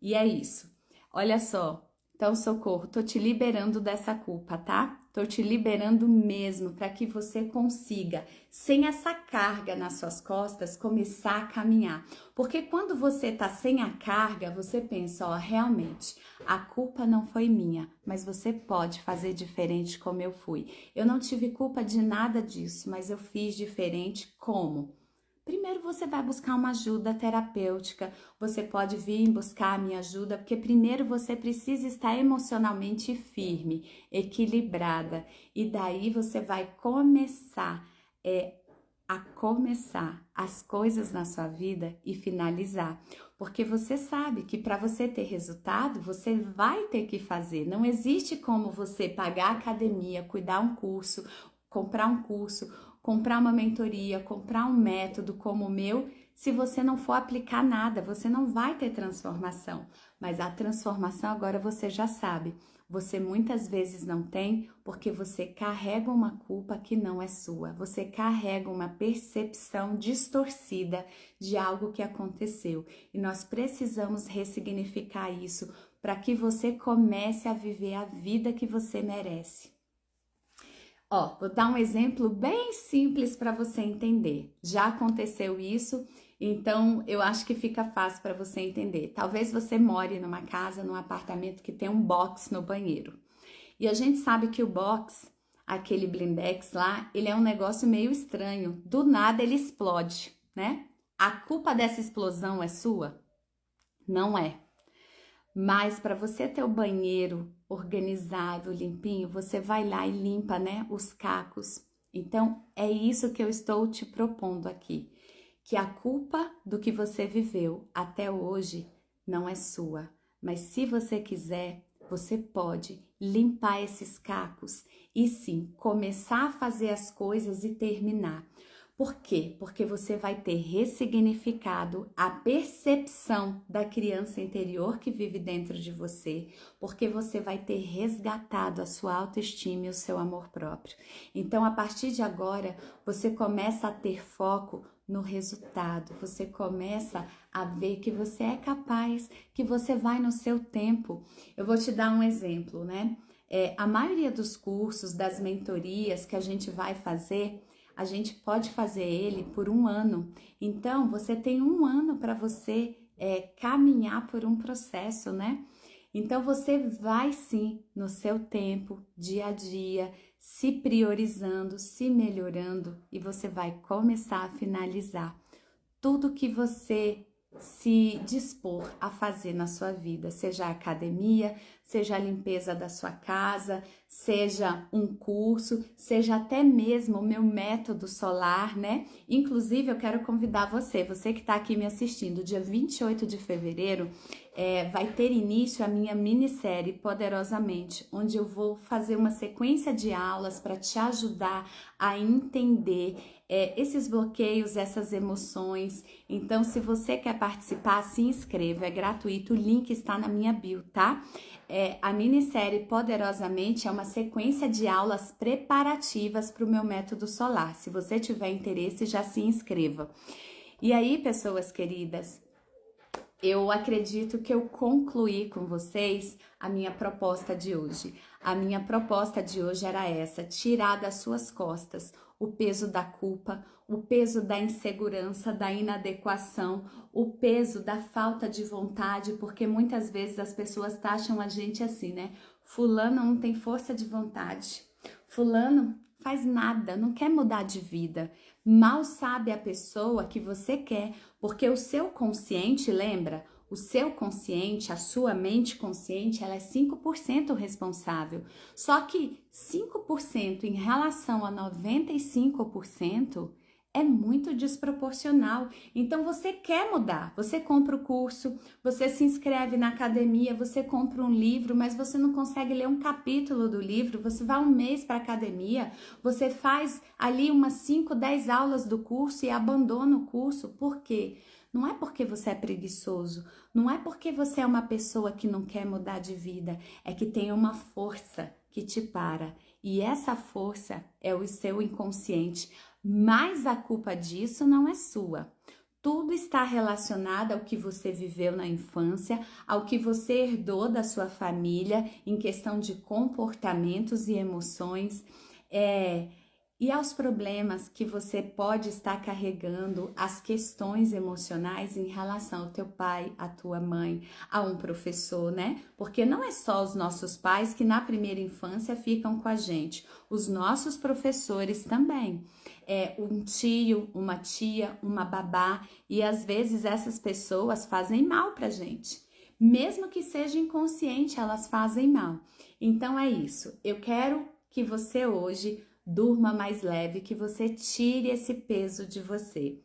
E é isso. Olha só. Então, socorro, tô te liberando dessa culpa, tá? Tô te liberando mesmo para que você consiga, sem essa carga nas suas costas, começar a caminhar. Porque quando você tá sem a carga, você pensa, ó, realmente, a culpa não foi minha, mas você pode fazer diferente como eu fui. Eu não tive culpa de nada disso, mas eu fiz diferente como? Primeiro você vai buscar uma ajuda terapêutica, você pode vir buscar a minha ajuda, porque primeiro você precisa estar emocionalmente firme, equilibrada, e daí você vai começar a começar as coisas na sua vida e finalizar. Porque você sabe que para você ter resultado, você vai ter que fazer. Não existe como você pagar a academia, cuidar um curso, comprar um curso, comprar uma mentoria, comprar um método como o meu, se você não for aplicar nada, você não vai ter transformação. Mas a transformação agora você já sabe. Você muitas vezes não tem porque você carrega uma culpa que não é sua. Você carrega uma percepção distorcida de algo que aconteceu. E nós precisamos ressignificar isso para que você comece a viver a vida que você merece. Ó, vou dar um exemplo bem simples para você entender. Já aconteceu isso, então eu acho que fica fácil para você entender. Talvez você more numa casa, num apartamento que tem um box no banheiro. E a gente sabe que o box, aquele blindex lá, ele é um negócio meio estranho. Do nada ele explode, né? A culpa dessa explosão é sua? Não é. Mas para você ter o banheiro organizado, limpinho, você vai lá e limpa, né, os cacos. Então, é isso que eu estou te propondo aqui. Que a culpa do que você viveu até hoje não é sua. Mas se você quiser, você pode limpar esses cacos e sim, começar a fazer as coisas e terminar. Por quê? Porque você vai ter ressignificado a percepção da criança interior que vive dentro de você, porque você vai ter resgatado a sua autoestima e o seu amor próprio. Então, a partir de agora, você começa a ter foco no resultado, você começa a ver que você é capaz, que você vai no seu tempo. Eu vou te dar um exemplo, né? A maioria dos cursos, das mentorias que a gente vai fazer, a gente pode fazer ele por 1 ano. Então, você tem 1 ano para você caminhar por um processo, né? Então, você vai sim, no seu tempo, dia a dia, se priorizando, se melhorando e você vai começar a finalizar tudo que você se dispor a fazer na sua vida, seja a academia, seja a limpeza da sua casa, seja um curso, seja até mesmo o meu método solar, né? Inclusive, eu quero convidar você que está aqui me assistindo, dia 28 de fevereiro, vai ter início a minha minissérie Poderosamente, onde eu vou fazer uma sequência de aulas para te ajudar a entender esses bloqueios, essas emoções. Então, se você quer participar, se inscreva, é gratuito, o link está na minha bio, tá? A minissérie Poderosamente é uma sequência de aulas preparativas para o meu método solar. Se você tiver interesse, já se inscreva. E aí, pessoas queridas, eu acredito que eu concluí com vocês a minha proposta de hoje. A minha proposta de hoje era essa: tirar das suas costas o peso da culpa, o peso da insegurança, da inadequação, o peso da falta de vontade, porque muitas vezes as pessoas taxam a gente assim, né? Fulano não tem força de vontade, fulano faz nada, não quer mudar de vida. Mal sabe a pessoa que você quer, porque o seu consciente, lembra? O seu consciente, a sua mente consciente, ela é 5% responsável. Só que 5% em relação a 95% é muito desproporcional. Então você quer mudar, você compra o curso, você se inscreve na academia, você compra um livro, mas você não consegue ler um capítulo do livro, você vai um mês para a academia, você faz ali umas 5, 10 aulas do curso e abandona o curso. Por quê? Não é porque você é preguiçoso, não é porque você é uma pessoa que não quer mudar de vida, é que tem uma força que te para. E essa força é o seu inconsciente. Mas a culpa disso não é sua. Tudo está relacionado ao que você viveu na infância, ao que você herdou da sua família em questão de comportamentos e emoções, e aos problemas que você pode estar carregando, as questões emocionais em relação ao teu pai, à tua mãe, a um professor, né? Porque não é só os nossos pais que na primeira infância ficam com a gente, os nossos professores também. Um tio, uma tia, uma babá, e às vezes essas pessoas fazem mal pra gente. Mesmo que seja inconsciente, elas fazem mal. Então é isso. Eu quero que você hoje durma mais leve, que você tire esse peso de você.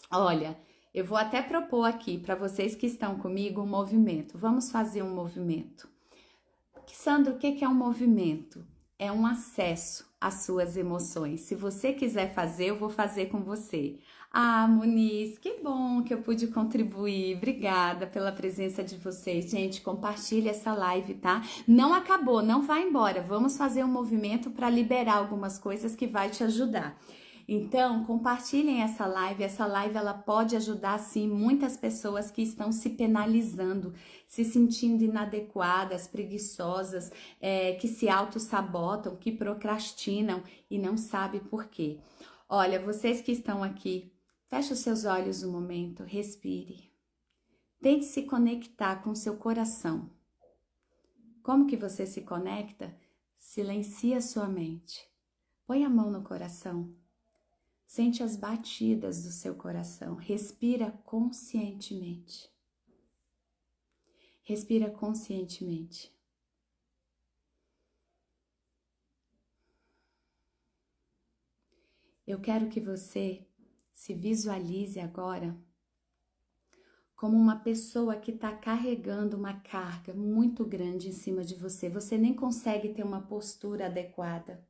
Olha, eu vou até propor aqui para vocês que estão comigo um movimento. Vamos fazer um movimento. Sandro, o que é um movimento? É um acesso às suas emoções. Se você quiser fazer, eu vou fazer com você. Ah, Muniz, que bom que eu pude contribuir. Obrigada pela presença de vocês. Gente, compartilhe essa live, tá? Não acabou, não vai embora. Vamos fazer um movimento para liberar algumas coisas que vai te ajudar. Então, compartilhem essa live. Essa live ela pode ajudar sim muitas pessoas que estão se penalizando, se sentindo inadequadas, preguiçosas, que se auto-sabotam, que procrastinam e não sabem por quê. Olha, vocês que estão aqui, feche os seus olhos um momento, respire. Tente se conectar com o seu coração. Como que você se conecta? Silencia sua mente. Põe a mão no coração. Sente as batidas do seu coração. Respira conscientemente. Respira conscientemente. Eu quero que você se visualize agora como uma pessoa que está carregando uma carga muito grande em cima de você. Você nem consegue ter uma postura adequada.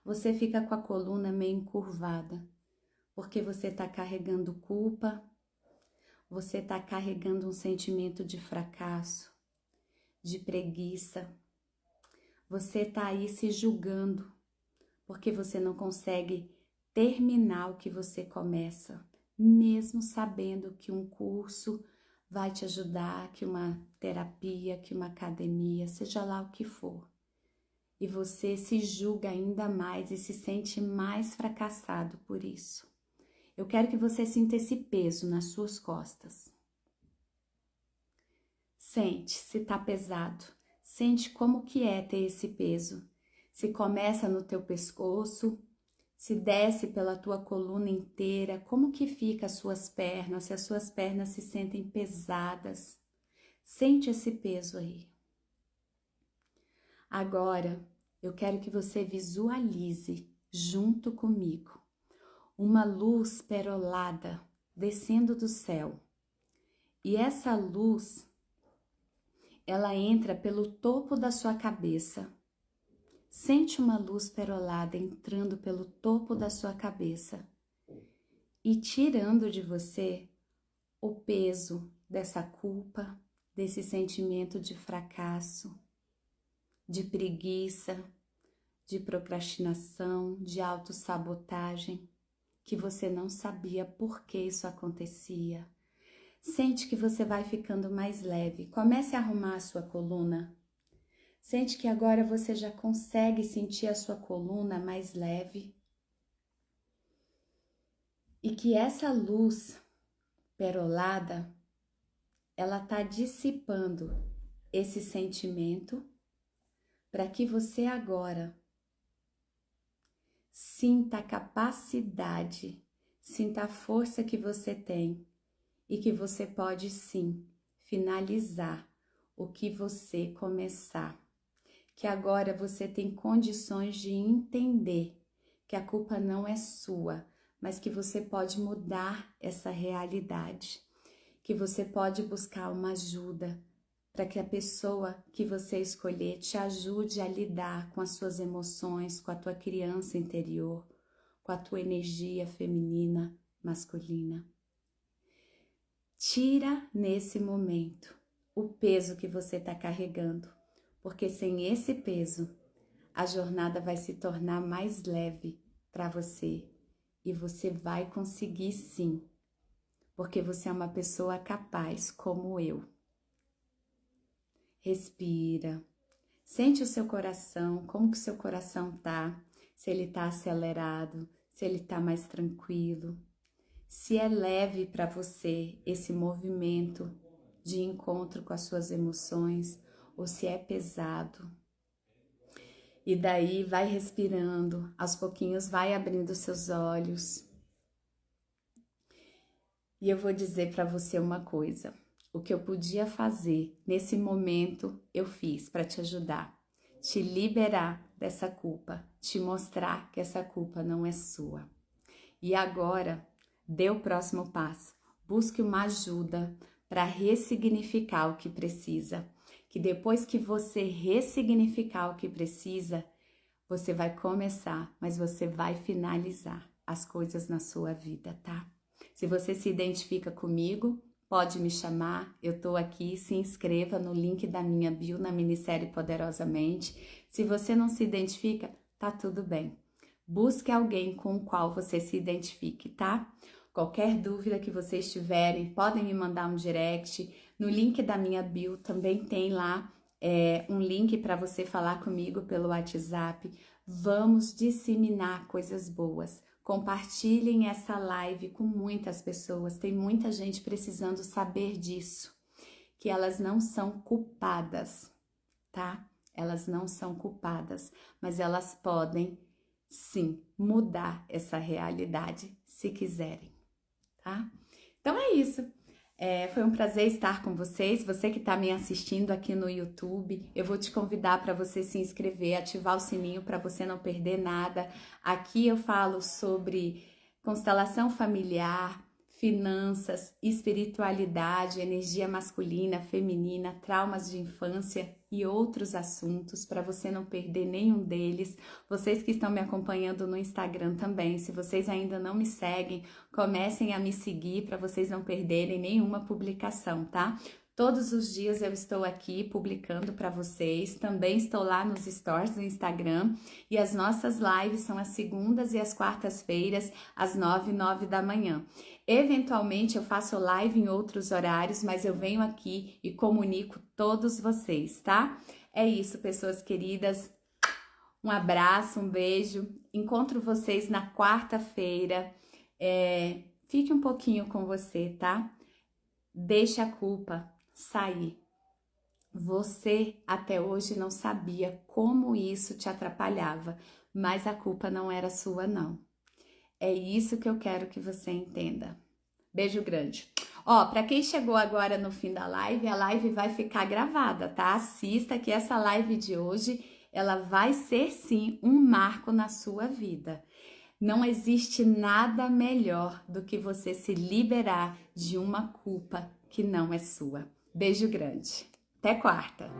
Você fica com a coluna meio encurvada, porque você está carregando culpa, você está carregando um sentimento de fracasso, de preguiça. Você está aí se julgando, porque você não consegue terminar o que você começa, mesmo sabendo que um curso vai te ajudar, que uma terapia, que uma academia, seja lá o que for. E você se julga ainda mais e se sente mais fracassado por isso. Eu quero que você sinta esse peso nas suas costas. Sente se tá pesado. Sente como que é ter esse peso. Se começa no teu pescoço, se desce pela tua coluna inteira, como que fica as suas pernas, se as suas pernas se sentem pesadas. Sente esse peso aí. Agora, eu quero que você visualize junto comigo uma luz perolada descendo do céu. E essa luz, ela entra pelo topo da sua cabeça. Sente uma luz perolada entrando pelo topo da sua cabeça e tirando de você o peso dessa culpa, desse sentimento de fracasso, de preguiça, de procrastinação, de autossabotagem, que você não sabia por que isso acontecia. Sente que você vai ficando mais leve. Comece a arrumar a sua coluna. Sente que agora você já consegue sentir a sua coluna mais leve. E que essa luz perolada, ela está dissipando esse sentimento para que você agora sinta a capacidade, sinta a força que você tem e que você pode sim finalizar o que você começar. Que agora você tem condições de entender que a culpa não é sua, mas que você pode mudar essa realidade, que você pode buscar uma ajuda para que a pessoa que você escolher te ajude a lidar com as suas emoções, com a tua criança interior, com a tua energia feminina, masculina. Tira nesse momento o peso que você está carregando, porque sem esse peso, a jornada vai se tornar mais leve para você e você vai conseguir sim, porque você é uma pessoa capaz como eu. Respira, sente o seu coração, como que o seu coração tá, se ele tá acelerado, se ele tá mais tranquilo, se é leve para você esse movimento de encontro com as suas emoções ou se é pesado. E daí vai respirando, aos pouquinhos vai abrindo seus olhos. E eu vou dizer para você uma coisa, o que eu podia fazer nesse momento eu fiz para te ajudar, te liberar dessa culpa, te mostrar que essa culpa não é sua. E agora, dê o próximo passo, busque uma ajuda para ressignificar o que precisa. Que depois que você ressignificar o que precisa, você vai começar, mas você vai finalizar as coisas na sua vida, tá? Se você se identifica comigo, pode me chamar, eu tô aqui, se inscreva no link da minha bio na minissérie Poderosamente. Se você não se identifica, tá tudo bem. Busque alguém com o qual você se identifique, tá? Qualquer dúvida que vocês tiverem, podem me mandar um direct. No link da minha bio também tem lá um link para você falar comigo pelo WhatsApp. Vamos disseminar coisas boas. Compartilhem essa live com muitas pessoas. Tem muita gente precisando saber disso, que elas não são culpadas, tá? Elas não são culpadas, mas elas podem sim mudar essa realidade se quiserem, tá? Então é isso. Foi um prazer estar com vocês. Você que está me assistindo aqui no YouTube, eu vou te convidar para você se inscrever, ativar o sininho para você não perder nada. Aqui eu falo sobre constelação familiar, finanças, espiritualidade, energia masculina, feminina, traumas de infância e outros assuntos para você não perder nenhum deles. Vocês que estão me acompanhando no Instagram também, se vocês ainda não me seguem, comecem a me seguir para vocês não perderem nenhuma publicação, tá? Todos os dias eu estou aqui publicando para vocês, também estou lá nos stories do Instagram e as nossas lives são as segundas e as quartas-feiras, às 9h, 9 da manhã. Eventualmente eu faço live em outros horários, mas eu venho aqui e comunico todos vocês, tá? É isso, pessoas queridas. Um abraço, um beijo. Encontro vocês na quarta-feira. Fique um pouquinho com você, tá? Deixa a culpa sair. Você até hoje não sabia como isso te atrapalhava, mas a culpa não era sua, não. É isso que eu quero que você entenda. Beijo grande. Ó, para quem chegou agora no fim da live, a live vai ficar gravada, tá? Assista que essa live de hoje, ela vai ser sim um marco na sua vida. Não existe nada melhor do que você se liberar de uma culpa que não é sua. Beijo grande. Até quarta.